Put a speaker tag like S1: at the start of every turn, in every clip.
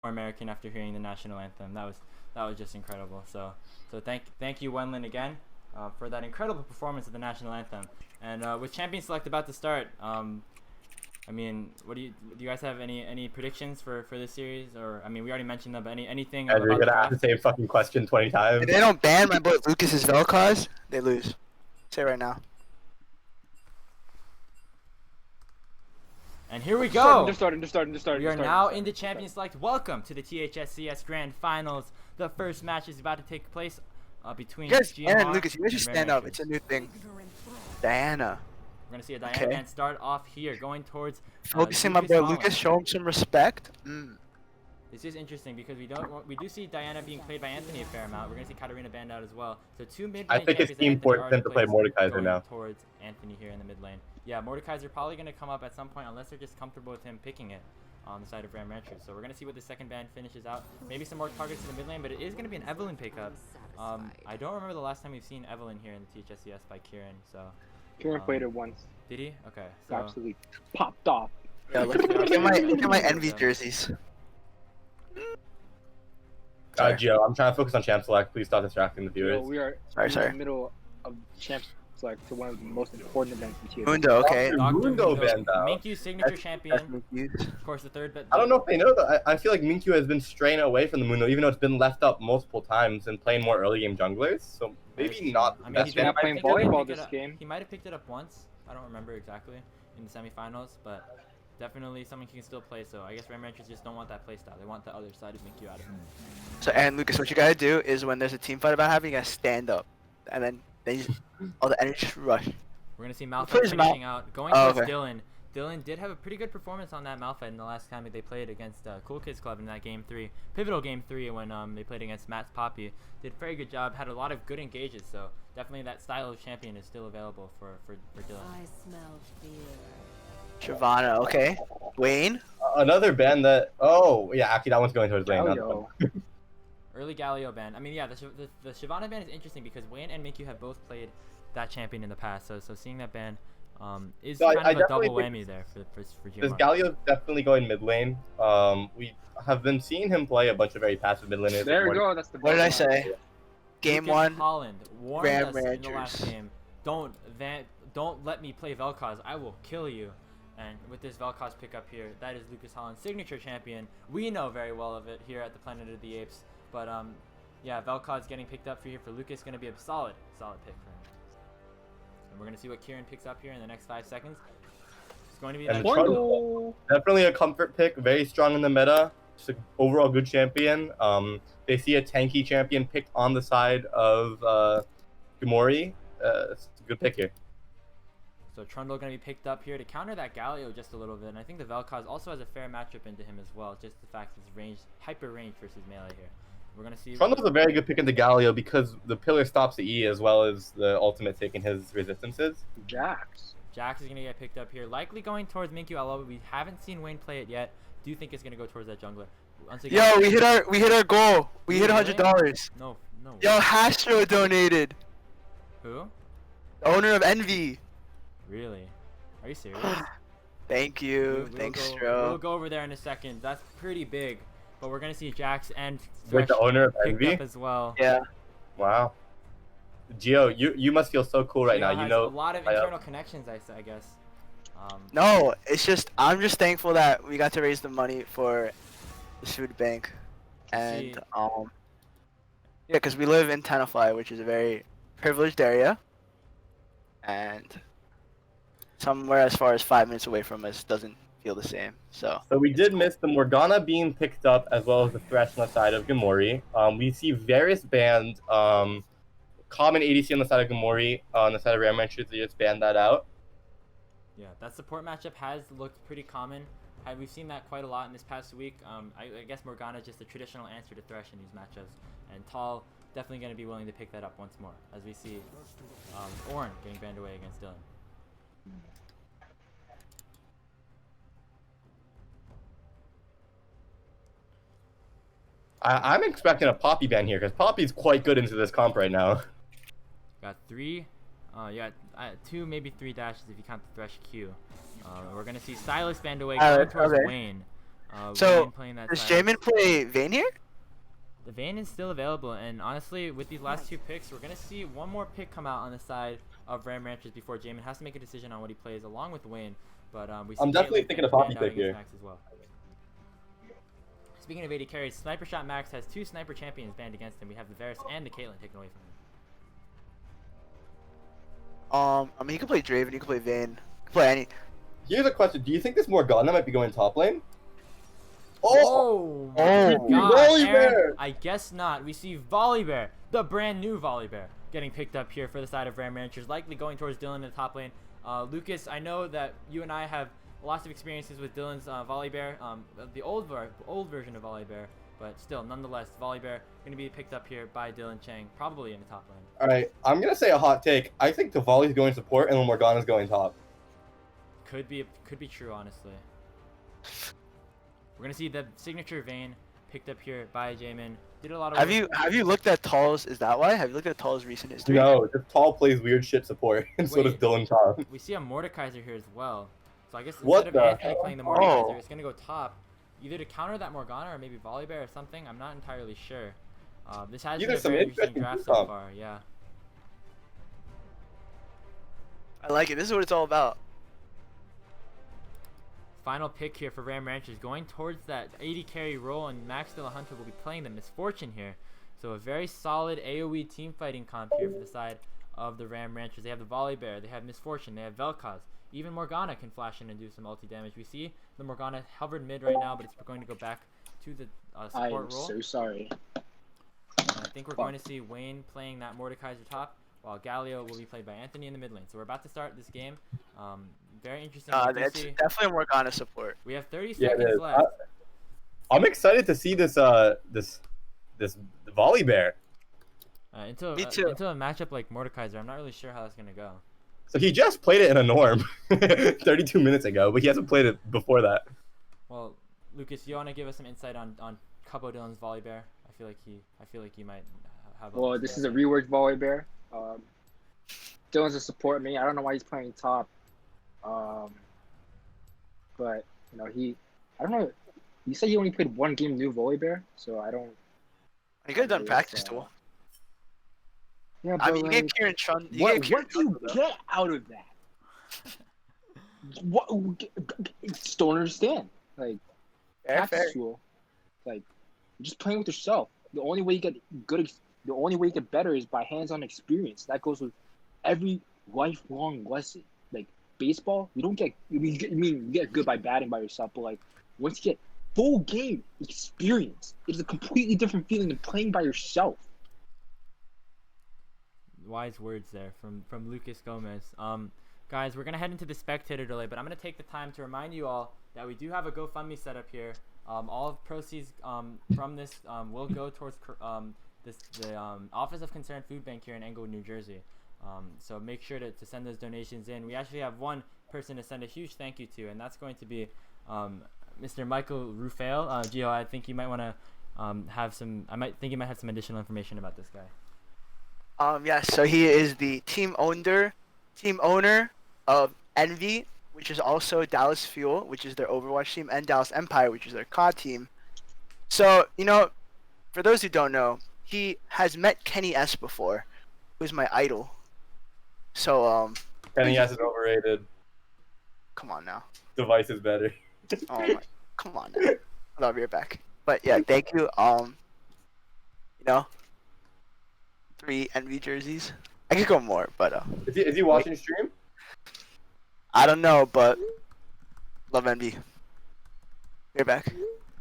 S1: American after hearing the national anthem. That was just incredible. So thank you Wenlin again for that incredible performance of the national anthem. And with Champion Select about to start, I mean, do you guys have any predictions for this series? Or I mean, we already mentioned them, but anything
S2: And
S1: about
S2: you're
S1: the
S2: gonna have
S1: draft?
S2: the same fucking question 20 times.
S3: If they don't ban my boy Lucas's Vel'Koz, they lose. Say it right now.
S1: And here we go.
S4: Just starting.
S1: We are now in the Champion Select. Welcome to the THSCS Grand Finals. The first match is about to take place between
S3: Yes,
S1: GMR
S3: Aaron, Lucas, you guys should
S1: and
S3: stand up.
S1: Rare
S3: It's a new thing. Diana.
S1: We're gonna see a Diana
S3: Okay.
S1: band start off here, going towards
S3: Focusing my boy
S1: Holland.
S3: Lucas, show him some respect.
S1: This is interesting because we do see Diana being played by Anthony a fair amount. We're gonna see Katarina band out as well. So two mid lane
S2: I think it's team forced them to play Mordekaiser now.
S1: Towards Anthony here in the mid lane. Yeah, Mordekaiser probably gonna come up at some point unless they're just comfortable with him picking it on the side of Ram Rancher. So we're gonna see what the second band finishes out. Maybe some more targets to the mid lane, but it is gonna be an Evelyn pickup. I don't remember the last time we've seen Evelyn here in the THSCS by Kieran. So
S4: Kieran played it once.
S1: did he? Okay. So
S4: Absolutely popped off.
S3: Yeah, look at my envy jerseys.
S2: Gio, I'm trying to focus on Champ Select. Please stop distracting the viewers.
S4: Yo, we are in the middle of Champs Select to one of the most important events in THSCS.
S3: Mundo, okay.
S1: Dr.
S2: Mundo band out.
S1: Minkyu's signature
S3: That's
S1: champion.
S3: Minkyu.
S1: Of course, the third. But
S2: I don't know if they know that. I feel like Minkyu has been straying away from the Mundo, even though it's been left up multiple times and playing more early game junglers. So maybe not the
S1: I mean,
S2: best
S1: he's
S2: band.
S4: not playing volleyball this game.
S1: He might have picked it up once. I don't remember exactly in the semifinals, but definitely someone he can still play. So I guess Ram Ranchers just don't want that playstyle. They want the other side of Minkyu out of him.
S3: So, Aaron, Lucas, what you gotta do is when there's a team fight about having, you gotta stand up. And then they just, all the energy just rush.
S1: We're gonna see Malphite
S3: plays
S1: finishing out, going
S3: Oh,
S1: towards
S3: okay.
S1: Dylan. Dylan did have a pretty good performance on that Malphite in the last time they played against Cool Kids Club in that game 3, pivotal game 3 when they played against Matt's Poppy. Did a very good job, had a lot of good engages, so definitely that style of champion is still available for Dylan.
S5: I smell fear.
S3: Shyvana, okay. Wayne.
S2: Another band that. Oh, yeah, actually, that one's going towards lane. not that
S4: Galio.
S2: one.
S1: Early Galio band. I mean, yeah, the Shyvana band is interesting because Wayne and Minkyu have both played that champion in the past, so seeing that band is
S2: So
S1: kind
S2: I
S1: of a double
S2: definitely
S1: whammy there for
S2: Because
S1: GMR.
S2: Galio's definitely going mid lane. We have been seeing him play a bunch of very passive mid laners.
S4: There we go. That's the.
S3: What did I say? Game
S1: Lucas
S3: 1.
S1: Holland warned
S3: Ram
S1: us in the last
S3: Ranchers.
S1: game. Don't let me play Vel'Koz. I will kill you. And with this Vel'Koz pickup here, that is Lucas Holland's signature champion. We know very well of it here at the Planet of the Apes. But yeah, Vel'Koz getting picked up for here for Lucas, gonna be a solid pick for him. And we're gonna see what Kieran picks up here in the next 5 seconds. It's going to be
S2: And
S1: that
S2: the Trundle. Definitely a comfort pick. Very strong in the meta. Just an overall good champion. They see a tanky champion picked on the side of Gamori. It's a good pick here.
S1: So Trundle going to be picked up here to counter that Galio just a little bit. And I think the Vel'Koz also has a fair matchup into him as well. Just the fact his range, hyper range versus melee here. We're going to see.
S2: Trundle's a very good pick into Galio because the pillar stops the E as well as the ultimate taking his resistances.
S4: Jax.
S1: Jax is going to get picked up here. Likely going towards Minkyu, although we haven't seen Wayne play it yet. Do you think it's going to go towards that jungler? Once again,
S3: Yo, we hit our goal. We hit
S1: Really?
S3: $100.
S1: No.
S3: Yo, Hastro donated.
S1: Who?
S3: Owner of Envy.
S1: Really? Are you serious?
S3: Thank you.
S1: We'll
S3: Thanks,
S1: go,
S3: Stro.
S1: We'll go over there in a second. That's pretty big. But we're going to see Jax and
S2: With
S1: Thresh
S2: the owner of
S1: picked
S2: Envy?
S1: up as well.
S3: Yeah.
S2: Wow. Gio, you must feel so cool right now.
S1: Gio
S2: You
S1: has
S2: know.
S1: a lot of internal connections, I guess.
S3: No, it's just I'm just thankful that we got to raise the money for the food bank, and
S1: See.
S3: yeah, because we live in Tenafly, which is a very privileged area, and somewhere as far as 5 minutes away from us doesn't feel the same. So
S2: We did miss the Morgana being picked up as well as the Thresh on the side of Gamori. We see various banned. Common ADC on the side of Gamori, on the side of Ram Ranchers, they just banned that out.
S1: Yeah, that support matchup has looked pretty common. We've seen that quite a lot in this past week. I guess Morgana is just a traditional answer to Thresh in these matchups. And Tall definitely going to be willing to pick that up once more, as we see Ornn getting banned away against Dylan.
S2: I'm expecting a Poppy ban here because Poppy's quite good into this comp right now.
S1: Got 3, you got 2, maybe 3 dashes if you count the Thresh Q. We're going to see Silas banned away going towards
S3: okay.
S1: Wayne.
S3: So,
S1: Wayne playing that
S3: does
S1: side.
S3: Jamin play Vayne here?
S1: The Vayne is still available, and honestly, with these last 2 picks, we're gonna see one more pick come out on the side of Ram Ranchers before Jamin has to make a decision on what he plays along with Wayne. But we see
S2: I'm definitely
S1: Caitlyn
S2: thinking of
S1: banned
S2: Poppy
S1: out
S2: pick
S1: against
S2: here.
S1: Max as well. Speaking of AD carries, Sniper Shot Max has 2 Sniper Champions banned against him. We have the Varus and the Caitlyn taken away from him.
S3: I mean, he could play Draven, he could play Vayne, he could play any.
S2: Here's a question. Do you think this Morgana might be going top lane?
S1: Oh,
S3: Oh.
S1: my gosh,
S2: Volley
S1: Aaron,
S2: Bear!
S1: I guess not. We see Volley Bear, the brand new Volley Bear, getting picked up here for the side of Ram Ranchers, likely going towards Dylan in the top lane. Lucas, I know that you and I have lots of experiences with Dylan's Volley Bear, the old version of Volley Bear, but still, nonetheless, Volley Bear going to be picked up here by Dylan Chang, probably in the top lane.
S2: All right, I'm gonna say a hot take. I think the Volley's going support and Morgana's going top.
S1: Could be true, honestly. We're gonna see the signature Vayne picked up here by Jamin. Did a lot of
S3: Have
S1: work.
S3: you looked at Tall's? Is that why? Have you looked at Tall's recent history?
S2: No, just Tall plays weird shit support, and so does
S1: Wait.
S2: Dylan top.
S1: We see a Mordekaiser here as well. So I guess
S2: What
S1: instead
S2: the
S1: of Anthony
S2: hell?
S1: playing the Mordekaiser,
S3: Oh.
S1: it's gonna go top, either to counter that Morgana or maybe Volley Bear or something. I'm not entirely sure. This has been
S2: Either
S1: a
S2: some
S1: very interesting
S2: interesting
S1: draft
S2: food
S1: so
S2: comp.
S1: far. Yeah.
S3: I like it. This is what it's all about.
S1: Final pick here for Ram Ranchers, going towards that 80 carry role, and Max Dillahunter will be playing the Misfortune here. So a very solid AoE team fighting comp here for the side of the Ram Ranchers. They have the Volley Bear, they have Misfortune, they have Vel'Koz. Even Morgana can flash in and do some ulti damage. We see the Morgana hovered mid right now, but it's going to go back to the
S4: I
S1: support
S4: am
S1: role.
S4: so sorry.
S1: I think we're going to see Wayne playing that Mordekaiser top, while Galio will be played by Anthony in the mid lane. So we're about to start this game. Very interesting. We do
S3: It's
S1: see-
S3: definitely Morgana support.
S1: we have 30
S2: Yeah, it
S1: seconds
S2: is.
S1: left.
S2: I'm excited to see this this Volley Bear.
S1: Into
S3: Me too.
S1: into a matchup like Mordekaiser, I'm not really sure how that's gonna go.
S2: So he just played it in a norm 32 minutes ago, but he hasn't played it before that.
S1: Well, Lucas, you want to give us some insight on Cubbo Dylan's Volley Bear? I feel like he might have.
S4: Well, this is a reworked Volley Bear. Dylan's a support me. I don't know why he's playing top. But you know I don't know. You said he only played 1 game new Volley Bear, so I don't.
S3: You could have done
S4: It's,
S3: practice tool.
S4: Yeah, but
S3: I mean, you gave
S4: like,
S3: Kieran Chun. You
S4: what
S3: gave Kieran
S4: do you
S3: Chun, though.
S4: get out of that? What? Just don't understand. Like,
S3: Fair,
S4: practice
S3: fair.
S4: tool. Like, you're just playing with yourself. The only way you get the only way you get better is by hands-on experience. That goes with every lifelong lesson. Like baseball, you don't get. You get good by batting by yourself, but like once you get full game experience, it is a completely different feeling than playing by yourself.
S1: Wise words there from Lucas Gomez. Guys, we're gonna head into the spectator delay, but I'm gonna take the time to remind you all that we do have a GoFundMe set up here. All of proceeds from this will go towards the Office of Concerned Food Bank here in Englewood, New Jersey. So make sure to send those donations in. We actually have one person to send a huge thank you to, and that's going to be Mr. Michael Rufael. Gio, I think you might want to have some. I might think you might have some additional information about this guy.
S3: Yes, so he is the team owner of Envy, which is also Dallas Fuel, which is their Overwatch team, and Dallas Empire, which is their COD team. So, you know, for those who don't know, he has met Kenny S before, who's my idol. So,
S2: Kenny S is overrated.
S3: come on now.
S2: Device is better.
S3: Oh my, come on now. I'll be right back. But yeah, thank you. You know, 3 Envy jerseys. I could go more, but
S2: Is he watching stream?
S3: I don't know, but love Envy. Be right back.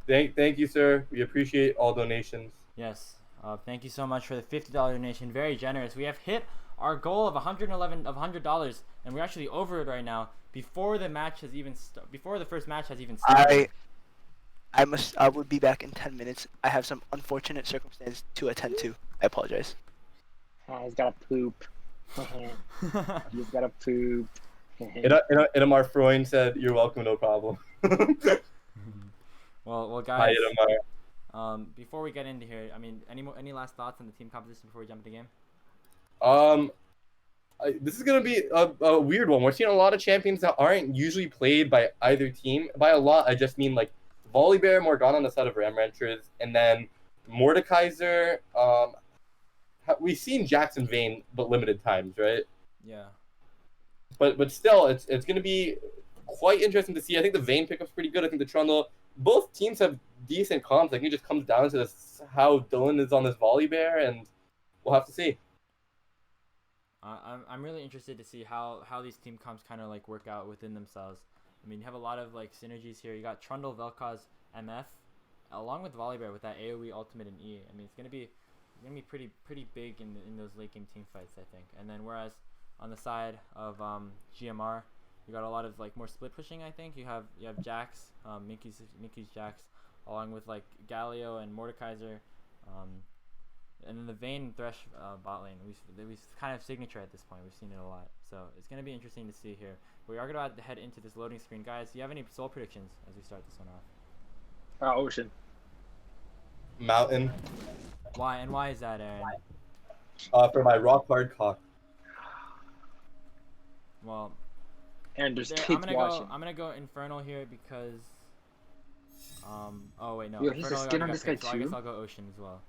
S2: Thank you, sir. We appreciate all donations.
S1: Yes. Thank you so much for the $50 donation. Very generous. We have hit our goal of $100, and we're actually over it right now. Before the match has even before the first match has even started.
S3: I would be back in 10 minutes. I have some unfortunate circumstance to attend to. I apologize.
S4: Oh, he's got to poop. He's got to poop.
S2: Inamar Freund said, "You're welcome, no problem."
S1: Well,
S2: Hi,
S1: guys.
S2: Inamar.
S1: Before we get into here, I mean, any last thoughts on the team composition before we jump into the game?
S2: This is gonna be a weird one. We're seeing a lot of champions that aren't usually played by either team. By a lot, I just mean like Volibear, Morgana on the side of Ram Ranchers, and then Mordekaiser. We've seen Jackson Vayne, but limited times, right?
S1: Yeah.
S2: But still, it's going to be quite interesting to see. I think the Vayne pickup's pretty good. I think the Trundle. Both teams have decent comps. I think it just comes down to this, how Dylan is on this Volibear, and we'll have to see.
S1: I'm really interested to see how these team comps kind of like work out within themselves. I mean, you have a lot of like synergies here. You got Trundle, Vel'Koz, MF, along with Volibear with that AoE ultimate and E. I mean, it's gonna be pretty big in those late game team fights, I think. And then whereas on the side of GMR, you got a lot of like more split pushing. I think you have Jax, Mickey's Jax, along with like Galio and Mordekaiser. And then the Vayne Thresh bot lane, we've kind of signature at this point. We've seen it a lot, so it's gonna be interesting to see here. We are gonna head into this loading screen, guys. Do you have any soul predictions as we start this one off?
S4: Ocean.
S2: Mountain.
S1: Why is that, Aaron?
S2: For my rock hard cock.
S1: Well,
S4: Aaron, there's
S1: I'm
S4: kids
S1: gonna
S4: watching.
S1: go Infernal here because. Oh wait, no.
S4: Yo, he's a
S1: Infernal
S4: skin
S1: already
S4: on
S1: got
S4: this guy
S1: picked, so I guess
S4: too?
S1: I'll go Ocean as well.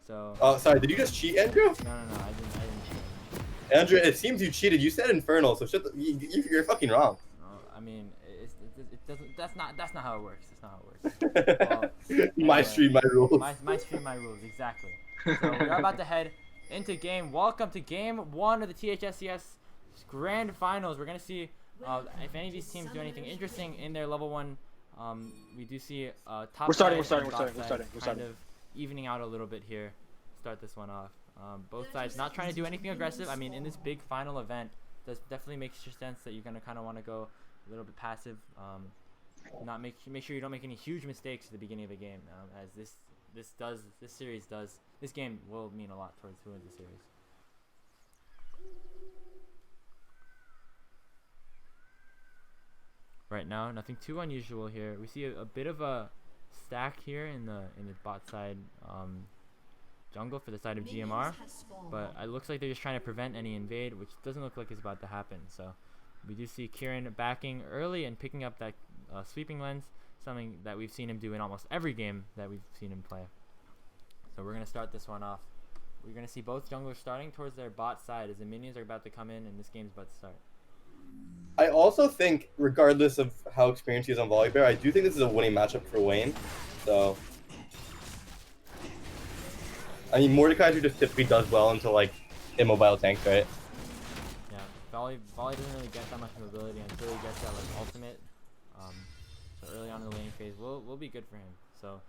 S1: So.
S2: Oh, sorry. Did you just cheat, Andrew?
S1: No, I didn't cheat.
S2: Andrew, it seems you cheated. You said Infernal, so you're fucking wrong.
S1: No, I mean, it doesn't. That's not how it works. That's not how it works. Well,
S2: My stream, my rules.
S1: My stream, my rules. Exactly. So we are about to head into game. Welcome to game 1 of the THSCS Grand Finals. We're gonna see if any of these teams do anything interesting in their level 1. We do see top.
S4: We're starting.
S1: side
S4: We're
S1: and bot
S4: starting.
S1: side kind of evening out a little bit here. Start this one off. Both sides not trying to do anything aggressive. I mean, in this big final event, does definitely makes sense that you're gonna kind of want to go a little bit passive. Not make sure you don't make any huge mistakes at the beginning of the game, as this game will mean a lot towards who wins the series. Right now, nothing too unusual here. We see a bit of a stack here in the bot side jungle for the side of GMR, but it looks like they're just trying to prevent any invade, which doesn't look like it's about to happen. So we do see Kieran backing early and picking up that sweeping lens, something that we've seen him do in almost every game that we've seen him play. So we're gonna start this one off. We're gonna see both junglers starting towards their bot side as the minions are about to come in and this game's about to start.
S2: I also think, regardless of how experienced he is on Volibear, I do think this is a winning matchup for Wayne. So, I mean, Mordekaiser just typically does well until like immobile tanks, right?
S1: Yeah, Volley doesn't really get that much mobility until he gets that like ultimate. So early on in the laning phase will be good for him. So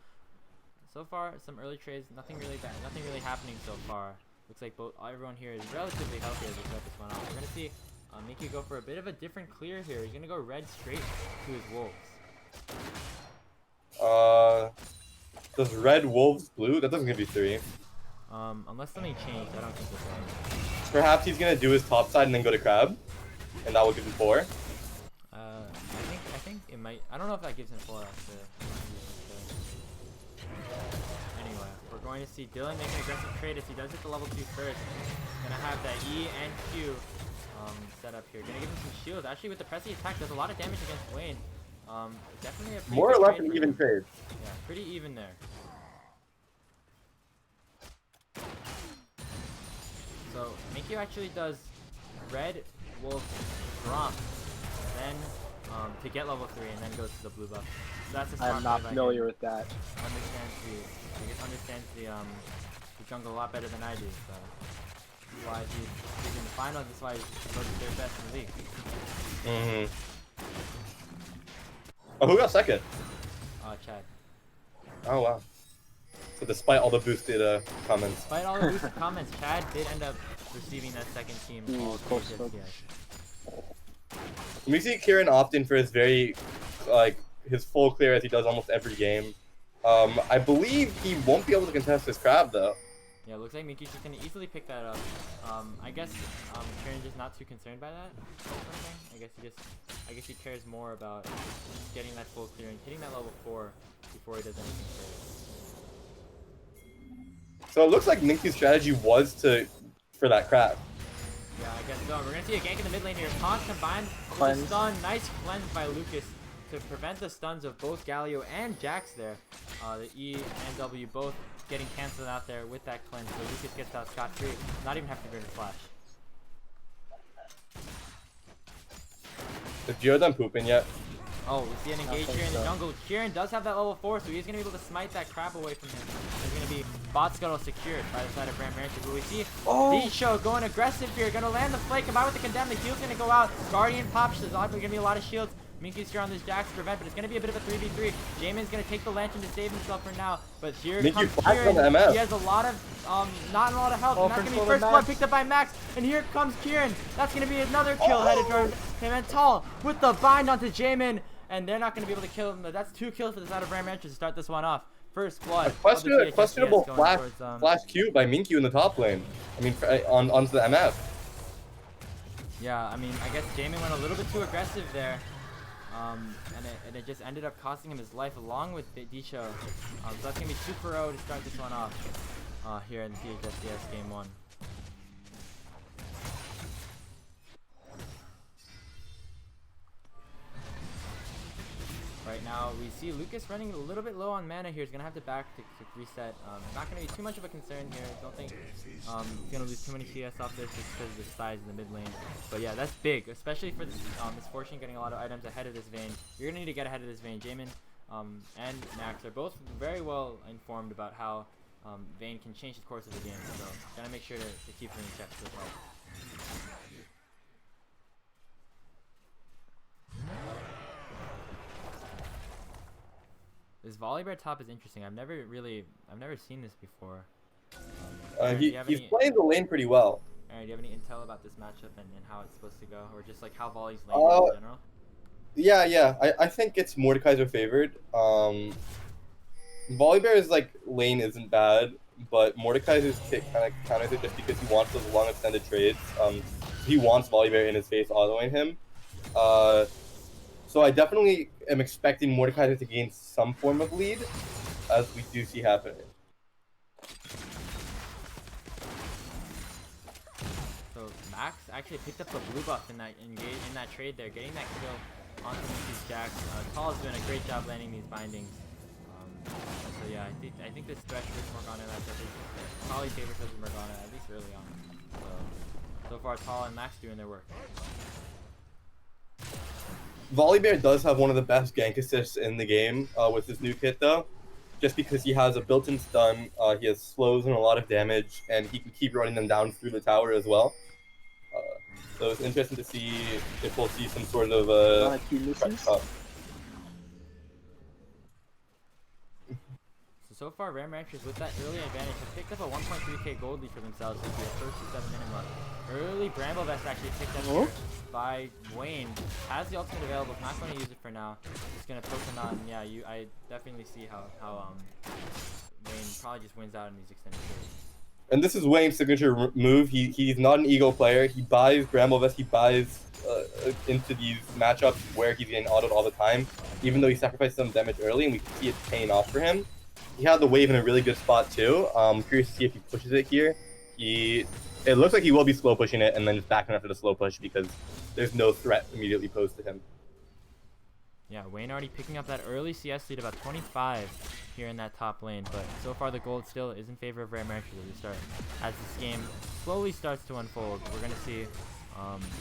S1: far, some early trades, nothing really happening so far. Looks like everyone here is relatively healthy as we start this one off. We're gonna see Mickey go for a bit of a different clear here. He's gonna go red straight to his wolves.
S2: Does red wolves blue? That doesn't give you 3.
S1: Unless something changed, I don't think it does.
S2: Perhaps he's gonna do his top side and then go to crab, and that will give him 4.
S1: I think it might. I don't know if that gives him 4 actually. Anyway, we're going to see Dylan make an aggressive trade as he does hit the level 2 first. Gonna have that E and Q set up here. Gonna give him some shields. Actually, with the pressing attack, does a lot of damage against Wayne. Definitely a pretty
S2: More or
S1: good
S2: less
S1: trade
S2: an
S1: for
S2: even
S1: him.
S2: trade.
S1: Yeah, pretty even there. So Mickey actually does red wolf Gromp, then to get level 3, and then goes to the blue buff. So that's a smart
S4: I'm not
S1: play by
S4: familiar
S1: him.
S4: with that.
S1: Understands the jungle a lot better than I do. So that's why he's in the finals. That's why he's voted their best in the league.
S2: Oh, who got second?
S1: Chad.
S2: Oh wow. So despite all the boosted comments.
S1: Despite all the boosted comments, Chad did end up receiving that second team. All
S4: close,
S1: THSCS.
S2: We see Kieran opt in for his his full clear as he does almost every game. I believe he won't be able to contest his crab though.
S1: Yeah, looks like Mickey's just gonna easily pick that up. I guess Kieran's just not too concerned by that. I guess he cares more about getting that full clear and hitting that level 4 before he does anything further.
S2: So it looks like Minky's strategy was for that crab.
S1: Yeah, I guess so. We're gonna see a gank in the mid lane here. Taunt combined with
S4: Cleanse.
S1: a stun. Nice cleanse by Lucas. to prevent the stuns of both Galio and Jax there. The E and W both getting canceled out there with that cleanse, so Lucas gets out scot-free, not even have to bring a flash.
S2: Is Gio done pooping yet?
S1: Oh, we see an engage here in the jungle. Kieran does have that level 4, so he's going to be able to smite that crap away from him. There's going to be bot scuttle secured by the side of Ram Rancher. But we see Disho going aggressive here, going to land the flake, combined with the condemn. The heal's going to go out. Guardian pops, there's going to be a lot of shields. Minky's here on this Jax to prevent, but it's going to be a bit of a 3v3. Jamin's going to take the lantern to save himself for now, but here comes Kieran. He has a lot of, not a lot of health, and that's going to be first blood picked up by Max, and here comes Kieran. That's going to be another kill headed toward him, and Tall with the bind onto Jamin, and they're not going to be able to kill him. That's 2 kills for the side of Ram Rancher to start this one off. First blood.
S2: A questionable flash Q by Minkyu in the top lane. I mean, onto the MF.
S1: Yeah, I mean, I guess Jamin went a little bit too aggressive there. And it just ended up costing him his life along with Disho. So that's going to be super O to start this one off here in the THSCS Game 1. Right now, we see Lucas running a little bit low on mana here. He's going to have to back to reset. Not going to be too much of a concern here. Don't think he's going to lose too many CS off this just because of the size in the mid lane. But yeah, that's big, especially for this Misfortune getting a lot of items ahead of this Vayne. You're going to need to get ahead of this Vayne. Jamin and Max are both very well informed about how Vayne can change the course of the game. So got to make sure to keep them in check so far. This Volibear top is interesting. I've never seen this before.
S2: He's playing the lane pretty well.
S1: Alright, do you have any intel about this matchup and how it's supposed to go, or just like how Volley's lane in general?
S2: Yeah. I think it's Mordekaiser favored. Volibear's like lane isn't bad, but Mordekaiser's kick kind of counters it just because he wants those long extended trades. He wants Volibear in his face autoing him. So I definitely am expecting Mordekaiser to gain some form of lead, as we do see happening.
S1: So Max actually picked up the blue buff in that trade there, getting that kill onto Minky's Jax. Tall is doing a great job landing these bindings. So yeah, I think this Thresh versus Morgana matchup is probably favoritism Morgana, at least early on. So far Tall and Max doing their work.
S2: Volibear does have one of the best gank assists in the game with his new kit though, just because he has a built-in stun, he has slows and a lot of damage, and he can keep running them down through the tower as well. So it's interesting to see if we'll see some sort of
S1: So far, Ram Ranchers with that early advantage have picked up a 1.3k gold lead for themselves with the first 7-minute mark. Early Bramble Vest actually picked up here by Wayne. Has the ultimate available, not going to use it for now. Just going to poke him out, and yeah, I definitely see how Wayne probably just wins out in these extended periods.
S2: And this is Wayne's signature move. He's not an ego player. He buys Bramble Vest, he buys into these matchups where he's getting autoed all the time, even though he sacrificed some damage early, and we can see it paying off for him. He had the wave in a really good spot too. Curious to see if he pushes it here. It looks like he will be slow pushing it and then just backing after the slow push because there's no threat immediately posed to him.
S1: Yeah, Wayne already picking up that early CS lead, about 25 here in that top lane, but so far the gold still is in favor of Ram Ranchers as we start. As this game slowly starts to unfold, we're going to see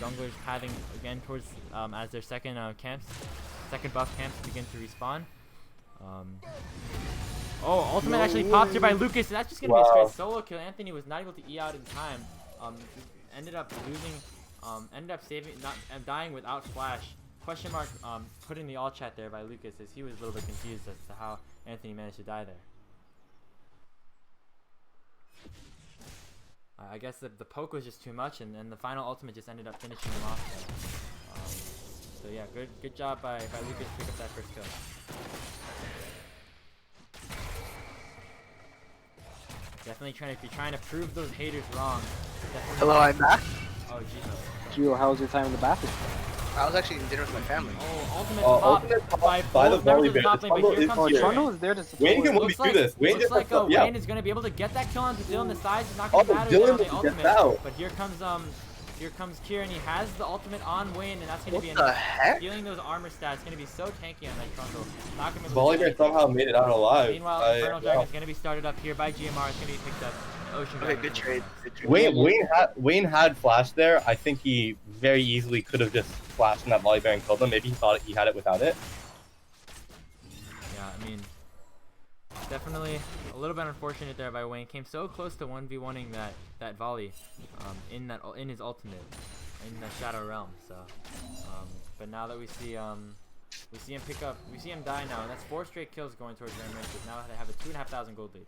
S1: junglers pathing again towards as their second buff camps begin to respawn. Oh, ultimate actually popped here by Lucas. That's just going to be a straight solo kill. Anthony was not able to E out in time. Ended up dying without flash. Question mark put in the all chat there by Lucas as he was a little bit confused as to how Anthony managed to die there. I guess the poke was just too much, and then the final ultimate just ended up finishing him off there. So yeah, good job by Lucas to pick up that first kill. Definitely if you're trying to prove those haters wrong.
S3: Hello, I'm back.
S1: Oh,
S4: Gio, how was your time in the bathroom?
S3: I was actually in dinner with my family.
S1: Oh, ultimate pop by the Volibear. But here comes
S4: Trundle is there to support.
S2: Wayne can do this. Wayne
S1: looks like Wayne is going to be able to get that kill onto Dylan. The size is not going to matter there on the ultimate. But here comes Here comes Kieran. He has the ultimate on Wayne, and that's going to be
S3: What the
S1: enough.
S3: heck?
S1: Stealing those armor stats. It's going to be so tanky on that Trundle. Not going to be able to do
S2: Volibear
S1: anything.
S2: somehow made it out alive.
S1: Meanwhile, Infernal Dragon is going to be started up here by GMR. It's going to be picked up. Ocean
S3: Okay,
S1: Dragon
S3: good
S1: is
S3: trade.
S1: next.
S3: Good trade.
S2: Wayne had flash there. I think he very easily could have just flashed in that Volibear and killed him. Maybe he thought he had it without it.
S1: Yeah, I mean, definitely a little bit unfortunate there by Wayne. Came so close to 1v1ing that volley in his ultimate in the Shadow Realm. So, but now that we see him die now, and that's 4 straight kills going towards Ram Ranchers. Now they have a 2,500 gold lead.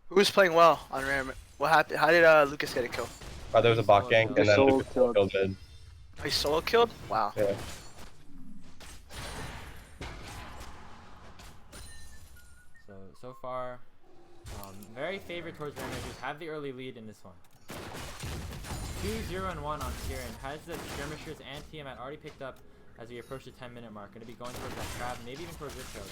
S3: Who's playing well on Ram? What happened? How did Lucas get a kill?
S2: There was a bot gank and then
S4: Solo
S2: Lucas
S4: killed.
S2: killed mid.
S3: Oh, he solo killed? Wow.
S2: Yeah.
S1: So far, very favored towards Ram Ranchers. Have the early lead in this one. 2-0-1 on Kieran. Has the skirmishers and Tiamat already picked up as we approach the 10-minute mark. Going to be going towards that trap, maybe even towards this trail.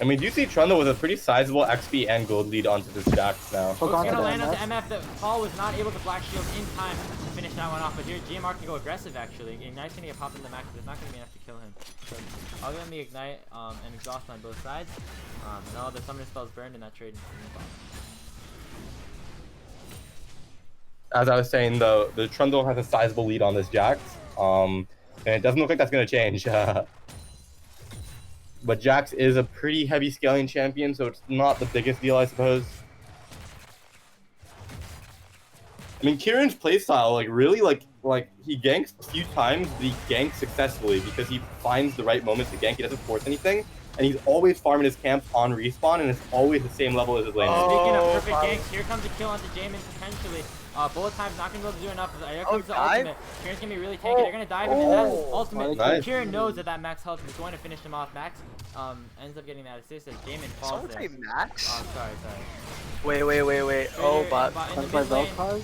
S2: I mean, do you see Trundle with a pretty sizable XP and gold lead onto this Jax now?
S4: Hook
S1: It's
S4: onto
S1: going to
S4: the
S1: land on the
S4: MF.
S1: MF. The Paul was not able to Black Shield in time to finish that one off, but here GMR can go aggressive actually. Ignite's going to get popped in the max, but it's not going to be enough to kill him. So I'll give him the Ignite and Exhaust on both sides. No, the Summoner spell's burned in that trade.
S2: As I was saying, though, the Trundle has a sizable lead on this Jax, and it doesn't look like that's going to change. But Jax is a pretty heavy scaling champion, so it's not the biggest deal, I suppose. I mean, Kieran's playstyle, like, really, like he ganks a few times, but he ganks successfully because he finds the right moment to gank. He doesn't force anything, and he's always farming his camps on respawn, and it's always the same level as his lane.
S1: Speaking of perfect
S3: wow.
S1: ganks, here comes a kill onto Jamin potentially. Bullet time's not going to be able to do enough. Here comes the
S3: dive?
S1: ultimate. Kieran's going to be really tanky. They're going to dive him, and that's ultimate.
S2: Nice.
S1: Kieran knows that max health is going to finish him off. Max ends up getting that assist as Jamin falls
S3: Someone
S1: there.
S3: say Max?
S1: Sorry.
S3: Wait.
S1: Right
S3: Oh,
S1: here
S3: but.
S1: in the
S4: Can I play
S1: mid lane,
S4: Vel'Koz?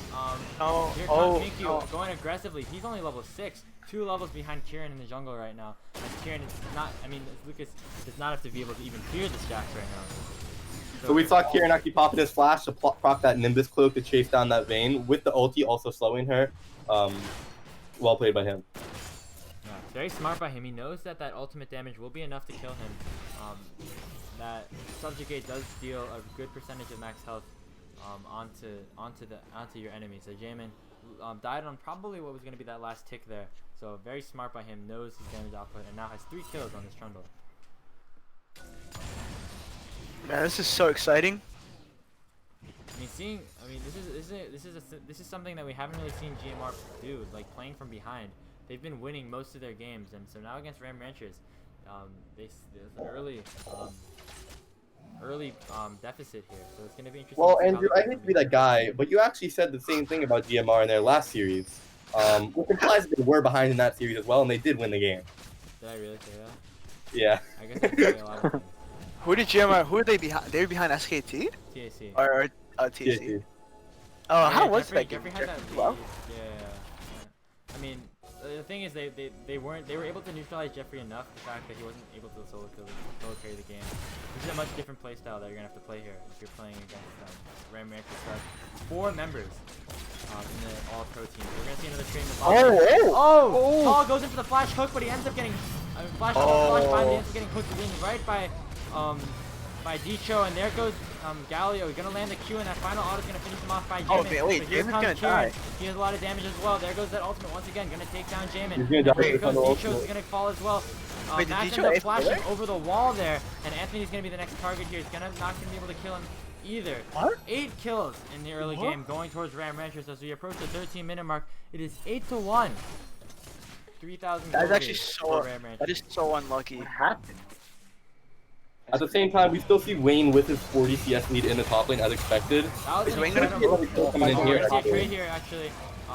S3: Oh,
S1: here
S3: oh,
S1: comes Minkyu
S3: oh.
S1: going aggressively. He's only level 6. 2 levels behind Kieran in the jungle right now. As Kieran is not, I mean, Lucas does not have to be able to even clear this Jax right now.
S2: So we saw Kieran actually popping his flash to proc that Nimbus cloak to chase down that Vayne, with the ulti also slowing her. Well played by him.
S1: Yeah, it's very smart by him. He knows that ultimate damage will be enough to kill him. That Subjugate does deal a good percentage of max health onto your enemy. So Jamin died on probably what was going to be that last tick there. So very smart by him. Knows his damage output and now has 3 kills on this Trundle.
S3: Man, this is so exciting.
S1: I mean, this is something that we haven't really seen GMR do, like playing from behind. They've been winning most of their games, and so now against Ram Ranchers, there's an early deficit here. So it's gonna be interesting.
S2: Well,
S1: to see how
S2: Andrew,
S1: they
S2: I
S1: play
S2: hate
S1: from
S2: to be that
S1: behind.
S2: guy, but you actually said the same thing about GMR in their last series. Which implies they were behind in that series as well, and they did win the game.
S1: Did I really say that?
S2: Yeah.
S1: I guess I say a lot of things.
S3: Who did GMR? Who are they behind? They were behind SKT
S1: TAC.
S3: or TC?
S2: THC.
S3: Oh,
S1: Yeah,
S3: how was that game?
S1: Jeffrey had that
S3: Well,
S1: lead. Yeah. I mean, the thing is, they were able to neutralize Jeffrey enough. The fact that he wasn't able to solo carry the game. This is a much different playstyle that you're gonna have to play here if you're playing against Ram Ranchers. 4 members in the all pro team. We're gonna see another trade in the bottom. Oh! Paul goes in for the flash hook, but he ends up getting flash finally ends up getting hooked in right by Dicho, and there goes Galio. He's gonna land the Q, and that final auto is gonna finish him off by Jamin.
S3: Oh, wait,
S1: But here
S3: Jamin's
S1: comes
S3: gonna
S1: Kieran.
S3: die.
S1: He has a lot of damage as well. There goes that ultimate once again, gonna take down Jamin.
S2: He's gonna
S1: And
S2: die
S1: here
S2: from
S1: goes
S2: the
S1: Dicho's
S2: ultimate.
S1: gonna fall as well.
S3: Wait, did
S1: Max
S3: Dicho
S1: ends up
S3: ace
S1: flashing
S3: killer?
S1: over the wall there, and Anthony's gonna be the next target here. He's not gonna be able to kill him either.
S3: What?
S1: 8 kills in the early
S3: What?
S1: game, going towards Ram Ranchers as we approach the 13-minute mark. It is 8-1. 3,000.
S3: That is
S1: gold
S3: actually
S1: lead
S3: so.
S1: for Ram Ranchers.
S3: That is so unlucky.
S4: What happened?
S2: At the same time, we still see Wayne with his 40 CS lead in the top lane as expected.
S1: That was
S3: Is
S1: an
S3: Wayne gonna
S1: incredible-
S2: be able to coming in
S1: We're
S2: here?
S1: gonna see a trade here actually.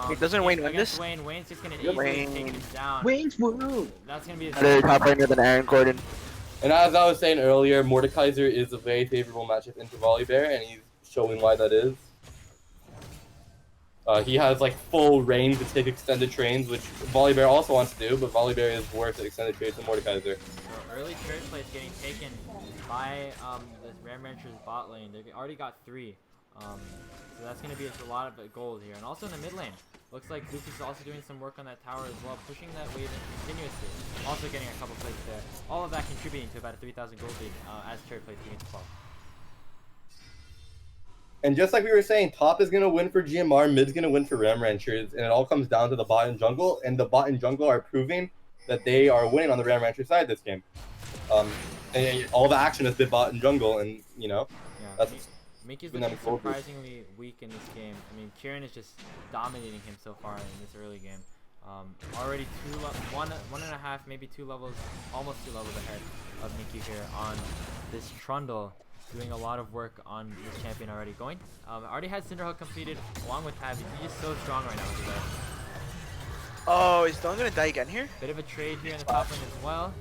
S3: Wait, doesn't Wayne win
S1: against
S3: this?
S1: Wayne's just gonna easily
S3: Wayne.
S1: take him down.
S4: Wayne's World.
S1: That's gonna be
S3: Better top laner than Aaron Gordon.
S2: And as I was saying earlier, Mordekaiser is a very favorable matchup into Volibear, and he's showing why that is. He has like full range to take extended trains, which Volibear also wants to do, but Volibear is worse at extended trades than Mordekaiser.
S1: So early trade plays getting taken by the Ram Ranchers bot lane. They already got 3 So that's going to be a lot of gold here. And also in the mid lane, looks like Lucas is also doing some work on that tower as well, pushing that wave in continuously. Also getting a couple plays there. All of that contributing to about a 3,000 gold lead as Turret plays against 12.
S2: And just like we were saying, top is going to win for GMR, mid's going to win for Ram Ranchers, and it all comes down to the bot and jungle, and the bot and jungle are proving that they are winning on the Ram Rancher side this game. And all the action has been bot and jungle, and, you know,
S1: Yeah,
S2: that's...
S1: Mickey's looking surprisingly weak in this game. I mean, Kieran is just dominating him so far in this early game. Already one and a half, maybe 2 levels, almost 2 levels ahead of Mickey here on this Trundle. Doing a lot of work on this champion already. Already has Cinderhook completed along with Tabby. He's just so strong right now with the
S3: Oh, is Dylan gonna die again here?
S1: bit of a trade here in the top lane as well.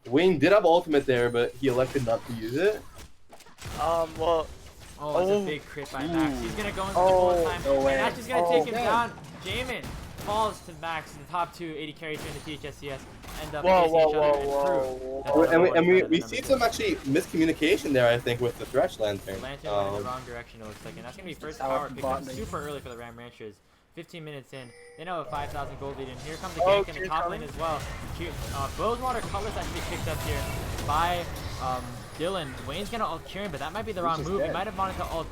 S2: Wayne did have ultimate there, but he elected not to use it.
S3: Well.
S1: Oh, it's a big crit by Max. He's gonna go into the full time.
S4: no way.
S1: And that's just gonna take him
S4: man.
S1: down. Jamin falls to Max, the top 2 AD carries here in the THSCS. End up
S3: Whoa,
S1: facing each other and
S3: whoa.
S1: prove that
S2: And
S1: number
S2: we
S1: one is better than
S2: see
S1: number
S2: some actually miscommunication there, I think, with the Thresh Lantern.
S1: Lantern went in the wrong direction, it looks like. And that's going to be first tower picked up super early for the Ram Ranchers. 15 minutes in. They know a 5,000 gold lead, and here comes the gank in the top lane as well. Bozewater Cutlass actually picked up here by Dylan. Wayne's going to ult Kieran, but that might be the wrong move. He might have wanted to ult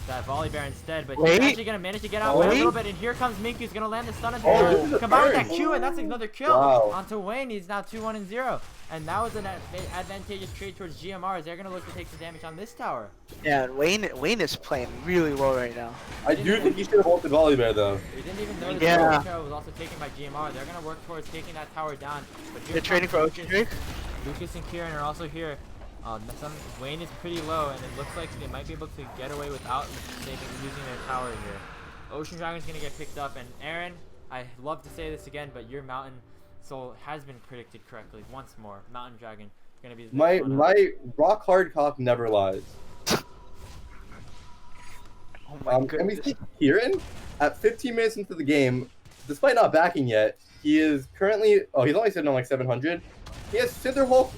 S1: that Volley Bear instead, but he's actually going to manage to get out a little bit, and here comes Minkyu, who's going to land the stun into him. Combined with that Q, and that's another kill onto Wayne. He's now 2-1-0, and that was an advantageous trade towards GMR, as they're going to look to take some damage on this tower.
S3: Yeah, and Wayne is playing really well right now.
S2: I do think he should have ulted Volley Bear, though.
S1: We didn't even know
S3: Yeah.
S1: the tower was also taken by GMR. They're going to work towards taking that tower down. But here
S3: They're trading for Ocean Drake.
S1: Lucas and Kieran are also here. Wayne is pretty low, and it looks like they might be able to get away without losing their tower here. Ocean Dragon's going to get picked up, and Aaron, I love to say this again, but your Mountain Soul has been predicted correctly once more. Mountain Dragon going to be the next one up.
S2: My rock hard cock never lies.
S3: Oh my
S2: And we
S3: goodness.
S2: see Kieran at 15 minutes into the game, despite not backing yet, he is currently he's only sitting on like 700. He has Cinderhulk,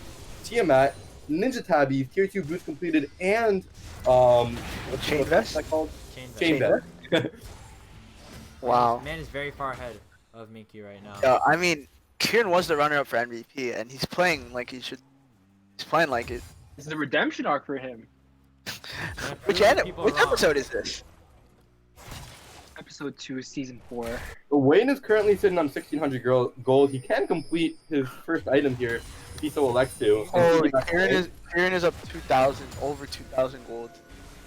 S2: Tiamat, Ninja Tabby, tier 2 boost completed, and
S3: Chain Vest?
S2: that called?
S1: Chain
S2: Chain Vest.
S3: Wow.
S1: Man is very far ahead of Minkyu right now.
S3: Yeah, I mean, Kieran was the runner-up for MVP, and he's playing like he should. He's playing like it.
S4: It's the redemption arc for him.
S3: Which
S1: people wrong.
S3: episode is this?
S4: Episode 2, season 4.
S2: Wayne is currently sitting on 1600 gold. He can complete his first item here if he so elects to.
S3: Holy, Kieran is up 2,000, over 2,000 gold.